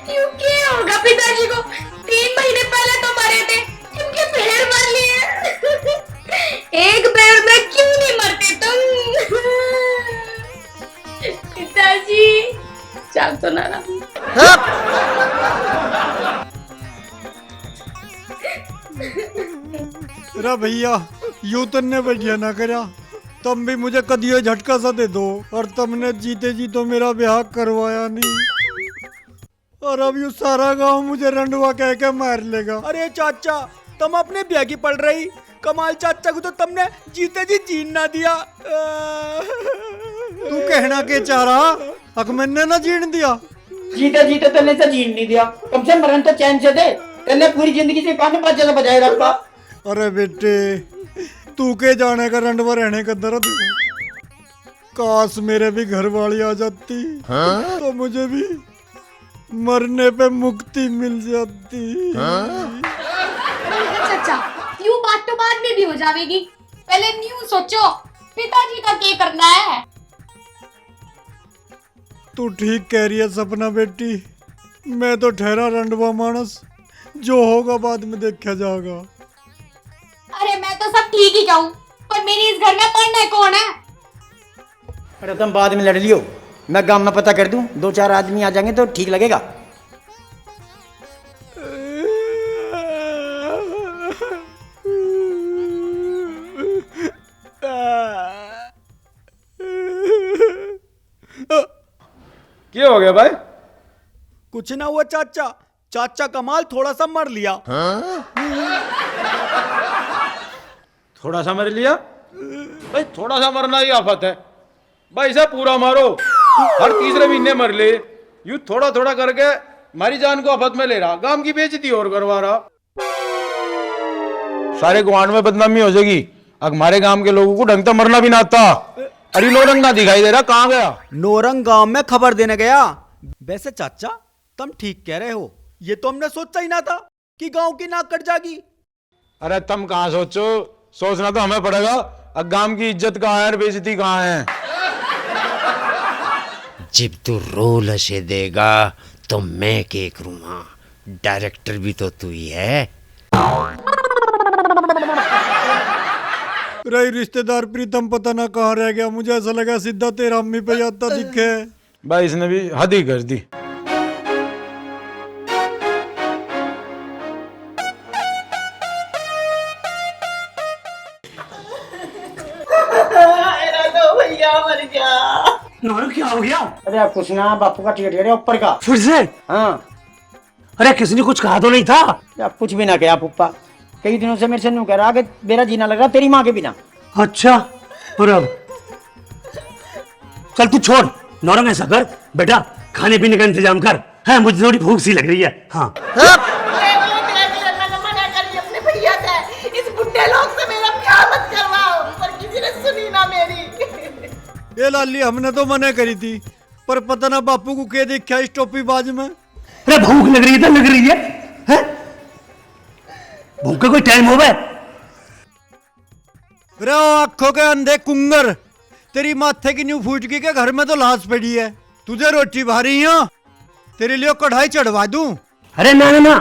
क्यों क्या होगा पिताजी को? 3 महीने पहले तो मरे थे, इनके पैर मर लिए। एक पैर में क्यों नहीं मरते तुम? पिताजी चल तो नाना। अरे भैया यूं तन्ने बढ़िया ना करा, तुम भी मुझे कदियो झटका सा दे दो, और तुमने जीते जी तो मेरा ब्याह करवाया नहीं, और अब यू सारा गांव मुझे रंडवा कह के मार लेगा। अरे चाचा तुम अपने ब्याह की पड़ रही, कमाल चाचा को तो तुमने जीते जी जीन ना दिया। तू कहना के चाह रहा, अक मैंने ना जीन दिया? जीते जीते तेने से जीन नहीं दिया, कम से मरण तो चैन से दे, तेने पूरी जिंदगी से कान पाँच जगह बजाए रखा। अरे बेटे तू के जाने का रंडवा रहने का दर्द, काश मेरे भी घर वाली आ जाती तो मुझे भी मरने पे मुक्ति मिल जाती। चाचा यूं बात तो बाद में भी हो जाएगी, पहले न्यू सोचो पिताजी का क्या करना है। तू ठीक कह रही है सपना बेटी, मैं तो ठहरा रंडवा मानस, जो होगा बाद में देखा जाएगा। अरे मैं तो सब ठीक ही कहूँ, पर मेरी इस घर में पढ़ना कौन है? अरे तुम बाद में लड़ लियो, मैं गांव में पता कर दूं, 2-4 आदमी आ जाएंगे तो ठीक लगेगा। क्या हो गया भाई? कुछ ना हुआ चाचा, चाचा कमाल थोड़ा सा मर लिया। थोड़ा सा मर लिया भाई, थोड़ा सा मरना ही आफत है भाई, इसे पूरा मारो, हर तीसरे महीने मर ले। यूं थोड़ा थोड़ा करके हमारी जान को आफत में ले रहा, गांव की बेइज्जती और करवा रहा, सारे गुआंढ में बदनामी हो जाएगी। अब हमारे गांव के लोगों को ढंग से मरना भी ना आता। अरे नौरंग ना दिखाई दे रहा, कहाँ गया? नौरंग गांव में खबर देने गया। वैसे चाचा तुम ठीक कह रहे हो, ये तो हमने सोचा ही ना था कि गांव की नाक कट जाएगी। अरे तुम कहाँ सोचो, सोचना तो हमें पड़ेगा। अब गांव की इज्जत कहाँ है और बेइज्जती कहाँ है? जब तू रोल ऐसे देगा तो मैं क्या करूँगा, डायरेक्टर भी तो तू ही है। रही रिश्तेदार प्रीतम पता ना कहाँ रह गया, मुझे ऐसा लगा सीधा तेरा अम्मी पे आता दिखे। भाई इसने भी हद ही कर दी। भैया मर गया। नौरंग क्या हो गया? अरे आप कुछ ना, बापू का टिकट है ऊपर का। फिर से? हाँ। अरे किसने कुछ कहा तो नहीं था? आप कुछ भी ना कहा पुप्पा, कई दिनों से मेरे से न्यू कह रहा कि मेरा जीना लग रहा तेरी माँ के बिना। अच्छा और अब? चल तू छोड़, नौरंग ऐसा कर बेटा, खाने पीने का इंतजाम कर, है मुझे थोड़ी भूख सी लग रही है। हाँ मना करी अपने भैया से, इस बुढ़े लोग से मेरा प्यार मत करवाओ, पर किसी ने सुनी ना मेरी। ये लाली हमने तो मना करी थी, पर पता ना बापू को क्या देखा इस टोपी बाज में। अरे भूख लग रही है तो लग रही है, हैं? भूख का कोई टाइम हो गया? रे आंखों के अंधे कुंगर, तेरी माथे की न्यू फूट की के घर में तो लाश पड़ी है, तुझे रोटी भारी है, तेरे लिए कढ़ाई चढ़वा दूं? अरे ना ना ना,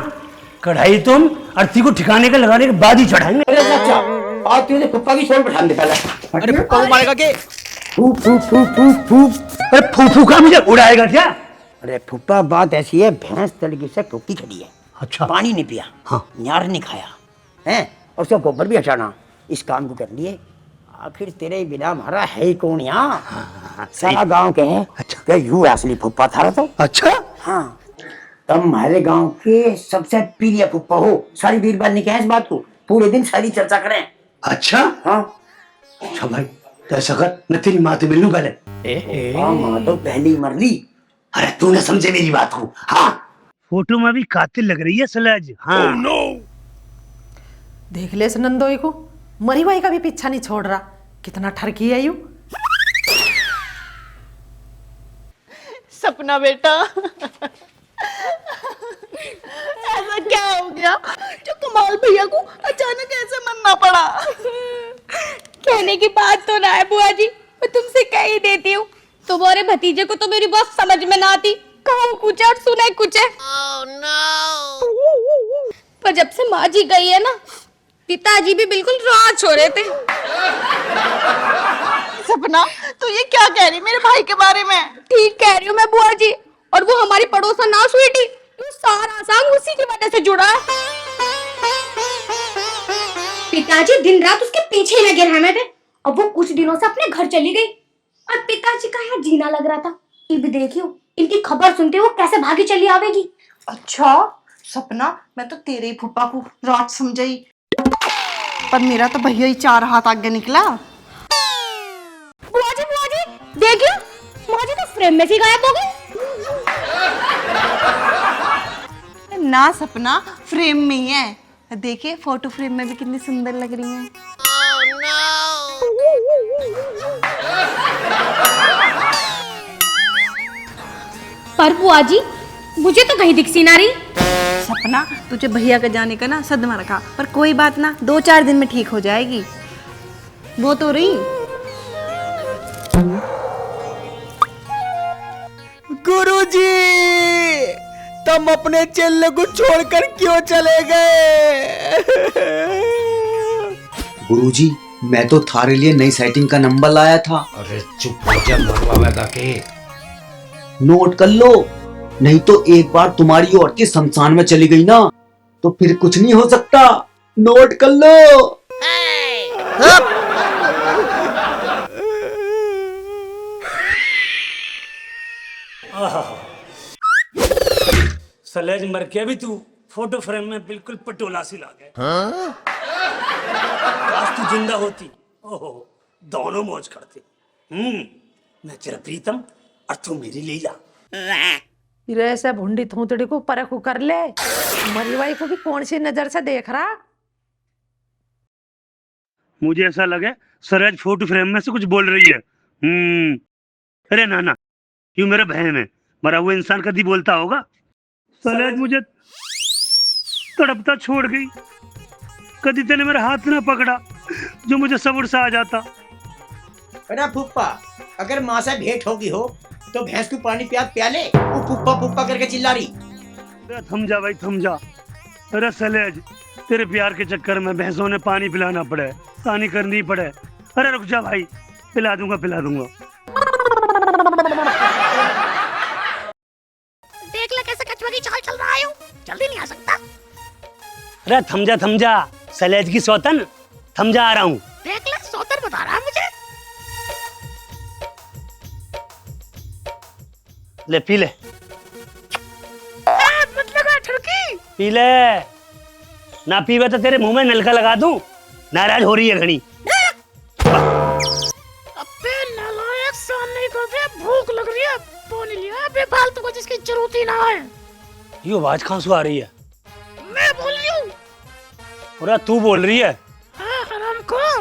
कढ़ाई तुम अर्थी को ठिकाने का लगाने के बाद ही चढ़ाएंगे। अरे चाचा और तुझे फुप्पा की शोर बैठा दे पहले। अरे फूफा को मारेगा के? फू फू फू फू फू। अरे फूफू का मुझे उड़ाएगा क्या? अरे फुप्पा बात ऐसी है, भैंस तड़की से टोकी खड़ी है। अच्छा। पानी नहीं पिया, हाँ। न्यार नहीं खाया है, और उसका गोबर भी हटाना, इस काम को कर लिए। आखिर तेरे बिना हमारा है ही कौन यहाँ? सारा गांव कहे अच्छा। क्या यू असली फुप्पा था तो? अच्छा। हाँ, तुम हमारे गांव के सबसे प्रिय फुप्पा हो। सारी बीरबानी कहे इस बात को, पूरे दिन सारी चर्चा करें। अच्छा। हाँ अच्छा भाई, तो ऐसा कर, मैं तेरी माँ से मिल लूं पहले। माँ तो पहली मर ली। अरे तू न समझे मेरी बात को। हाँ, फोटो में भी कातिल लग रही है सलेज। हाँ। देख ले इस नंदोई को, मरी बाई का भी पीछा नहीं छोड़ रहा। कितना ठरकी है यू। सपना बेटा, ऐसा क्या हो गया जो कमाल भैया को अचानक ऐसे मरना पड़ा? कहने की बात तो ना है बुआ जी, मैं तुमसे कह ही देती हूँ। तुम्हारे भतीजे को तो मेरी बात समझ में ना आती, कहूँ कुछ और सुने कुछ है। पर जब से माँ जी गई है ना, पिताजी भी बिल्कुल राज हो रहे थे। सपना, तू ये क्या कह रही मेरे भाई के बारे में? ठीक कह रही हूँ मैं बुआ जी। और वो हमारी पड़ोसन ना स्वीटी, वो सारा सांग उसी की वजह से जुड़ा है। पिताजी दिन रात उसके पीछे लगे रहने थे। अब वो कुछ दिनों से अपने घर चली गई और पिताजी का यहाँ जीना लग रहा था। ये भी देखियो, इनकी खबर सुनते वो कैसे भागी चली आवेगी। अच्छा सपना, मैं तो तेरे ही फूफा को रात समझी, पर मेरा तो भैया ही 4 हाथ आगे निकला। बुआ जी देखियो, माँ जी तो फ्रेम में से गायब हो गई। ना सपना, फ्रेम में ही है। देखिए फोटो फ्रेम में भी कितनी सुंदर लग रही है। पर बुआ जी, मुझे तो कहीं दिखसी ना रही। सपना, तुझे भैया का जाने का ना सदमा रखा, पर कोई बात ना, 2-4 दिन में ठीक हो जाएगी। वो तो रही। गुरुजी, तुम अपने चेले को छोड़कर क्यों चले गए? गुरुजी, मैं तो थारे लिए नई सेटिंग का नंबर लाया था। अरे चुप हो जा मरवावेगा के। नोट कर लो, नहीं तो एक बार तुम्हारी औरतें शमशान में चली गई ना, तो फिर कुछ नहीं हो सकता। नोट कर लो। सलेज मर के भी तू फोटो फ्रेम में बिल्कुल पटोला सी ला गए। काश तू जिंदा होती, ओहो दोनों मौज करते। मैं तेरा प्रीतम और तू मेरी लीला। रे से भुंडी थूतड़ी को परख कर ले, मरी बाई को भी कौन सी नजर से देख रहा। मुझे ऐसा लगे सरेज फोटो फ्रेम में से कुछ बोल रही है। अरे ना, यूं मेरा बहन है, मरा हुआ इंसान कभी बोलता होगा। सलेज मुझे तड़पता छोड़ गई, कभी तेने मेरा हाथ ना पकड़ा जो मुझे सब्र से आ जाता। अरे फुप्पा, अगर माँ से भेंट होगी हो तो भैंस को पानी पिया ले। वो फुप्पा फुप्पा करके चिल्ला रही। अरे थम जा भाई थम जा। अरे सलेज, तेरे प्यार के चक्कर में भैंसों ने पानी पिलाना पड़े, पानी करनी पड़े। अरे रुक जा भाई, पिला दूंगा। देख ले कैसे कछुआ की चाल चल रहा है, जल्दी नहीं आ सकता। अरे थम जा, सलेज की सौतन, थम जा, आ रहा हूँ। देख ले सौतन बता रहा है मुझे। ले पी ले। मत लगा ठुड़की। पी ले, ना पीवे तो तेरे मुंह में नलका लगा दूं। नाराज हो रही है घड़ी। अबे नालायक, सामने को बे भूख लग रही है, पानी लिया बेफालतू को जिसकी जरूरत ही ना है। ये आवाज कहाँ से आ रही है? मैं बोल रही हूँ। अरे तू बोल रही है? हाँ हरामखोर,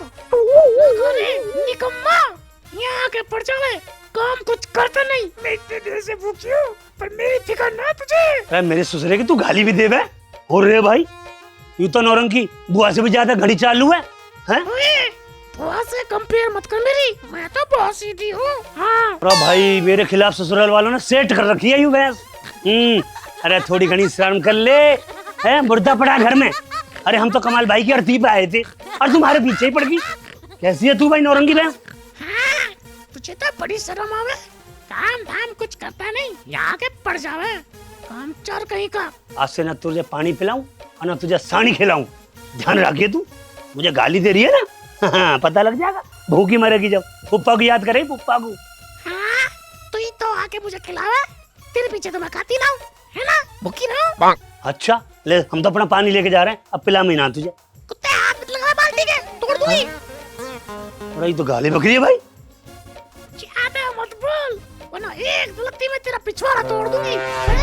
निकम्मा, यहाँ के पड़ जावे, काम कुछ करता नहीं। मैं इतने देर से भूखी हूँ, पर मेरी फिक्र ना तुझे। अरे मेरे ससुरे की तू गाली भी देवे हो रहे भाई। यू तो नौरंगी बुआ से भी ज्यादा घड़ी चालू है। बुआ से कंपेयर मत कर मेरी, मैं तो बहुत सीधी हूँ। हाँ। अरे भाई, मेरे खिलाफ ससुराल वालों ने सेट कर रखी है यू भैंस। अरे थोड़ी घनी शर्म कर ले, है मुर्दा पड़ा घर में। अरे हम तो कमाल भाई की अर्थी पे आए थे। और तुम्हारे पीछे ही पड़ गई। कैसी है तू भाई नौरंगी बहन? तुझे तो बड़ी शर्म आवे, काम धाम कुछ करता नहीं, यहाँ के पड़ जावे, काम चोर कहीं का। आज से ना तुझे पानी पिलाऊं और ना तुझे सानी खिलाऊं। ध्यान रखिए तू, मुझे गाली दे रही है ना, हाँ, पता लग जाएगा, भूखी मरेगी जब। पुप्पा को याद करे, पुप्पा को। हाँ, तू ही तो आके मुझे खिलावे, तेरे पीछे तो मैं खाती ना हूँ, है ना, भूखी ना हूँ। अच्छा ले, हम तो अपना पानी लेके जा रहे हैं, अब पिला महीना तुझे। कुत्ते हाथ मत लगा बाल्टी के, तोड़ दूंगी। और ये तो गाली बकरी है भाई। ज्यादा मत बोल, वरना एक दुलत्ती में तेरा पिछवाड़ा तोड़ दूंगी।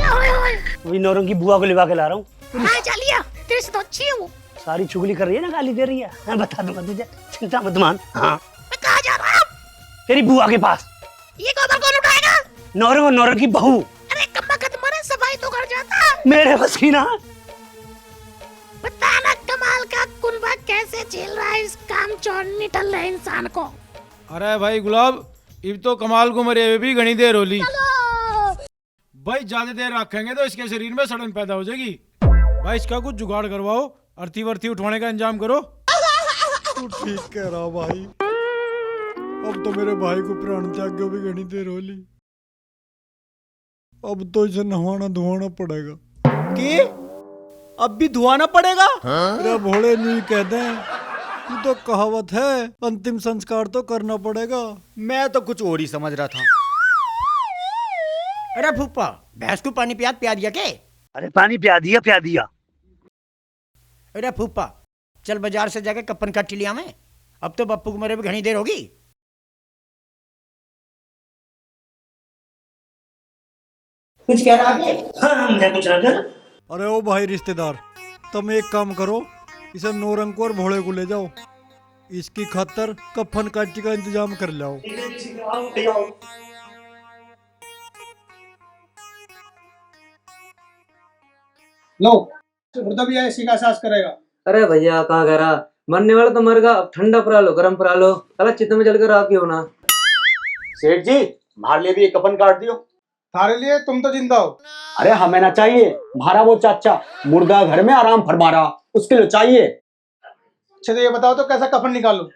ओए ओए, अभी नौरंगी बुआ को लिवा के ला रहा हूँ। हाँ चालिया, तेरे से तो अच्छी हूँ। सारी चुगली कर रही है ना, गाली दे रही है। मैं बता दूंगा तुझे, चिंता मत मान। हाँ, मैं कहाँ जा रहा हूँ? तेरी बुआ के पास। ये गोबर कौन उठाएगा? नौरंग की बहू। अरे कम्मा कद मरे, सफाई तो कर जाता। मेरे बस की ना। बताना कमाल का कुनबा कैसे झेल रहा है इस काम चोर निठल रहे इंसान को। अरे भाई गुलाब, इब तो कमाल को मरे हुए भी घनी देर होली। भाई ज्यादा देर रखेंगे तो इसके शरीर में सड़न पैदा हो जाएगी। भाई इसका कुछ जुगाड़ करवाओ, अर्थी वर्थी उठवाने का इंतजाम करो। तू ठीक कह रहा भाई, अब तो मेरे भाई को प्राण त्याग भी घनी देर होली। अब तो इसे नहाना धुआना पड़ेगा। कि अब भी धुआना पड़ेगा? अरे भोले नहीं कहते हैं, ये तो कहावत है, अंतिम संस्कार तो करना पड़ेगा। मैं तो कुछ और ही समझ रहा था। अरे फूफा, भैंस को पानी पिया दिया के? अरे पानी पिया दिया, पिया दिया। अरे फूफा, चल बाजार से जाके कपन काटी लिया मैं, अब तो बप्पू को मरे भी घनी देर होगी। कुछ कह रहा है? हाँ, मैं कुछ ना कर। अरे ओ भाई रिश्तेदार, तुम एक काम करो, इसे नौरंग को और भोले को ले जाओ, इसकी खातर कफन काटी का इंतजाम कर लाओ। लो, मुर्दा भी ऐसी का एहसास करेगा। अरे भैया कहाँ कह रहा, मरने वाला तो मर गया, अब ठंडा पड़ा लो, गर्म पड़ा लो, अला चित्त में जलकर आ क्यों ना। सेठ जी, हमारे लिए भी एक कफन काट दियो। थारे लिए तुम तो जिंदा हो। अरे हमें ना चाहिए, हमारा वो चाचा मुर्दा घर में आराम फरमा रहा, उसके लिए चाहिए। अच्छा तो ये बताओ तो कैसा कफन निकालूं?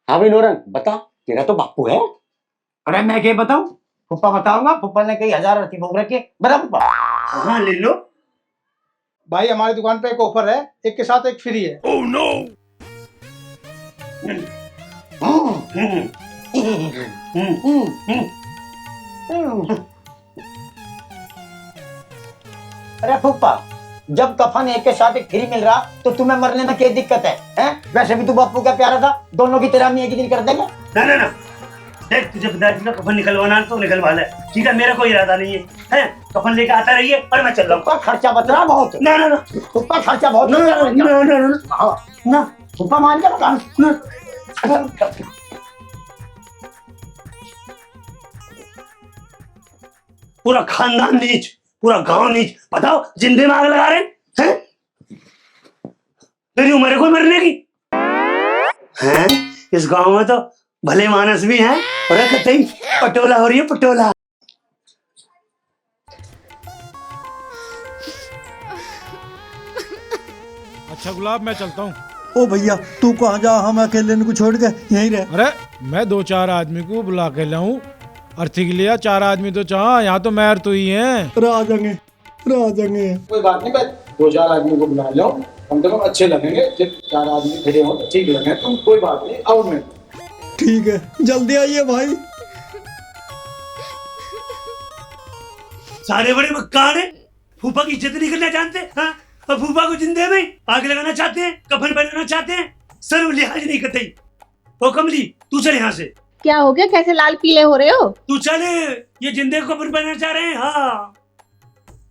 हाँ भाई नौरंग, बता, तेरा तो बापू है। अरे मैं क्या बताऊं, फूफा बताऊंगा। फूफा ने कई हजार अर्थी फूक रखे, बता फूफा। हाँ ले लो भाई, हमारी दुकान पे एक ऑफर है, एक के साथ एक फ्री है। Oh no. अरे फूफा, जब कफन एक के साथ एक फ्री मिल रहा तो तुम्हें मरने में क्या दिक्कत है, हैं? वैसे भी तू बापू का प्यारा था, दोनों की तरह हम एक ही दिन कर देंगे। ना ना ना, देख तुझे पिताजी का कफन निकलवाना तो निकलवा ले, ठीक है, मेरा कोई इरादा नहीं है, हैं? कफन लेके आता रहिए और मैं चल रहा हूँ। खर्चा बच रहा बहुत। ना ना ना, फूफा खर्चा बहुत। ना ना ना ना, फूफा मान जा बता ना। पूरा खानदान नीच, पूरा गांव नीच, बताओ जिंदे में आग लगा रहे हैं? मेरी उम्र है कोई मरने की? हैं? इस गांव में तो भले मानस भी हैं, और कतई पटोला हो रही है, पटोला। अच्छा गुलाब, मैं चलता हूँ। ओ भैया, तू कहाँ जा, हम अकेले को छोड़ के यहीं रहे। अरे मैं 2-4 आदमी को बुला के लाऊं, अर्थी के लिए 4 आदमी तो चाह, यहाँ तो मैं तो ही है। आ जाएंगे, आ जाएंगे। कोई बात नहीं, मैं 2-4 आदमी को बुला लो, कम से कम अच्छे लगेंगे। जब 4 आदमी खड़े हो ठीक लगे तो कोई बात नहीं, आओ मैं। ठीक है, जल्दी आइए भाई। सारे बड़े मक्कार हैं, फूफा की इज्जत नहीं करना जानते, हाँ? और फूफा को जिंदे में आग लगाना चाहते हैं, कफन पहनाना चाहते हैं, सर लिहाज नहीं करते। ओ कमली, तू चल यहाँ से। क्या हो गया, कैसे लाल पीले हो रहे हो? तू चले, ये जिंदे को कफन पहनाना चाह रहे हैं। हाँ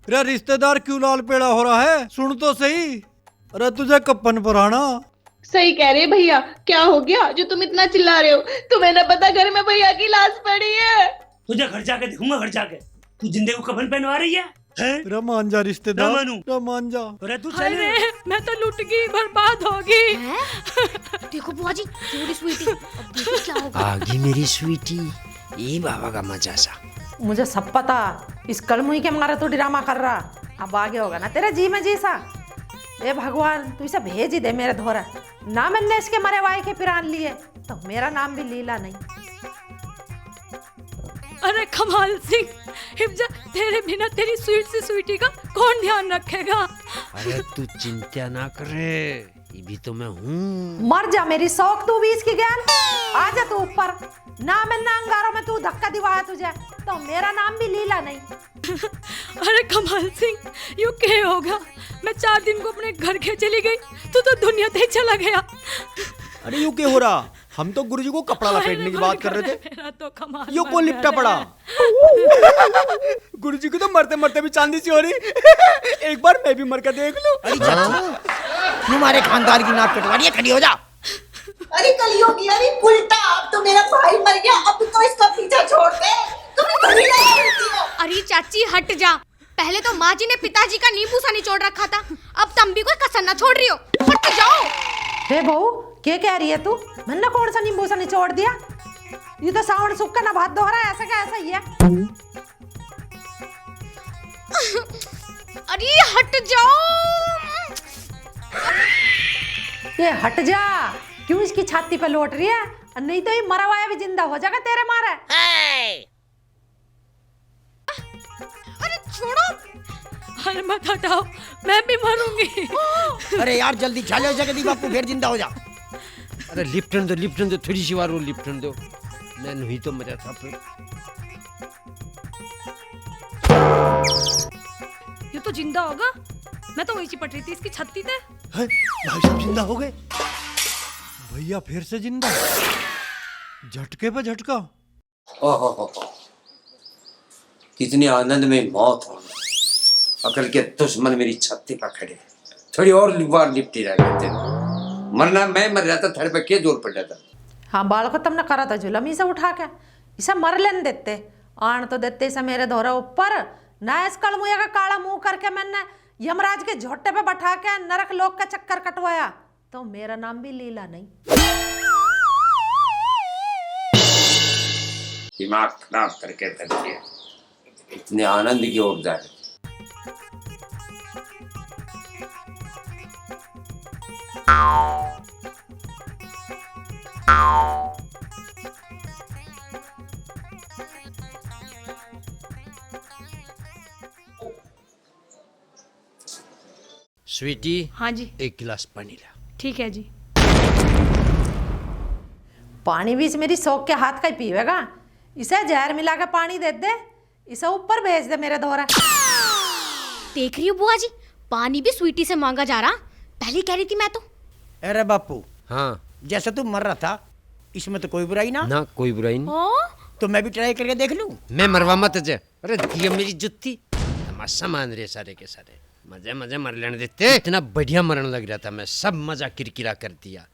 अरे रिश्तेदार क्यों लाल पेड़ा हो रहा है, सुन तो सही। अरे तुझे कपन पराना। सही कह रहे भैया, क्या हो गया जो तुम इतना चिल्ला रहे हो? तुम्हें ना पता घर में भैया की लाश पड़ी है। तुझे घर जाके देखूंगा, घर जाके। तू जिंदे को कफन पहनवा रही है? रमान जा रिश्तेदार, रमानू। रमान जा। अरे तू चले। मैं तो लुट गई, बर्बाद होगी। देखो बुआ जी, छोटी स्वीटी, अब देखो क्या होगा। आगी मेरी स्वीटी, ये बाबा का मजा सा। मुझे सब पता, इस कलमुई के मारे तो ड्रामा कर रहा, अब आगे होगा ना तेरा जी में जी सा। ए भगवान तू इसे भेज ही दे मेरे धोरा, ना मैंने इसके मरे वाई के पिरान लिए तो मेरा नाम भी लीला नहीं। अरे कमाल सिंह, हिमजा तेरे बिना तेरी स्वीट सी स्वीटी का कौन ध्यान रखेगा? अरे तू चिंता ना करे, ये भी तो मैं हूँ। मर जा मेरी शौक तू भी इसकी ज्ञान। आ जा तू ऊपर, ना मैंने अंगारों में तू धक्का दिवाया तुझे तो मेरा नाम भी लीला नहीं। अरे कमाल सिंह, यू क्या होगा? मैं 4 दिन को अपने घर के चली गई, तू तो दुनिया से ही चला गया। अरे यूं क्या हो रहा? हम तो गुरुजी को कपड़ा लपेटने की बात कर रहे थे। मेरा तो कमाल यो कौन लिपटा पड़ा? गुरुजी को तो मरते मरते भी चांदी सी हो रही। एक बार मैं भी मर कर देख लूं। तुम्हारे खानदान की नाक कटवा रही है, खड़ी हो जा। अरे कलियोगी, अरे उल्टा, अब तो मेरा भाई मर गया, अब तो इसका पीछा छोड़ दे। तुम्हें कभी नहीं मिलती हो। अरे चाची हट जा, पहले तो माँ जी ने पिताजी का नींबू सा निचोड़ रखा था, अब तुम भी कोई कसर ना छोड़ रही हो। हट जाओ। हे बहू क्या कह रही है तू? मैंने कौन सा नींबू सा निचोड़ दिया? ये तो सावन सुक्का ना भात दोहरा, ऐसा क्या ऐसा ही है। अरे हट जाओ। ये हट जा, क्यों इसकी छाती पे लौट रही है? नहीं तो ये मरा हुआ भी जिंदा हो जाएगा तेरे मारे। अरे छोड़ो। अरे मत हटाओ, मैं भी मरूंगी। अरे यार जल्दी चालो जगदी बापू, फिर जिंदा हो जा। अरे लिप्टन दो थोड़ी सी बार वो लिप्टन दो, मैं नहीं तो मजा था फिर। ये तो जिंदा होगा, मैं तो वही चिपट रही थी इसकी छत्ती पे। भाई साहब जिंदा हो गए। भैया फिर से जिंदा, झटके पे झटका। ओहो, कितने आनंद में मौत हो। अकल के दुश्मन मेरी छत्ती पर खड़े, थोड़ी और बार लिपटी रह गए। मरना मैं मर जाता, थड़ पे क्या जोर पड़ जाता। हाँ बाल को तुमने करा था जुलम इसे उठा के, इसे मर लेने देते, आन तो देते इसे मेरे धोरा ऊपर ना। इस कड़मुया का काला मुंह करके मैंने यमराज के झोटे पे बैठा के नरक लोक का चक्कर कटवाया तो मेरा नाम भी लीला नहीं। दिमाग खराब करके रख दिया, इतने आनंद की ओर जा रहे। स्वीटी, हाँ जी, एक गिलास पानी ला। ठीक है जी। पानी भी इस मेरी शौक के हाथ का ही पीवेगा, इसे जहर मिला के पानी दे दे, इसे ऊपर भेज दे मेरे धोरा। देख रही हो बुआ जी, पानी भी स्वीटी से मांगा जा रहा, पहले कह रही थी मैं तो। अरे बापू, हाँ जैसे तू मर रहा था इसमें तो कोई बुराई ना। ना कोई बुराई नहीं। तो मैं भी ट्राई करके देख लूं। मैं मरवा मत जा। अरे दिया मेरी जुत्ती, तमाशा मान रहे सारे के सारे। मजे मजे मर लेने देते। इतना बढ़िया मरने लग रहा था मैं, सब मजा किरकिरा कर दिया।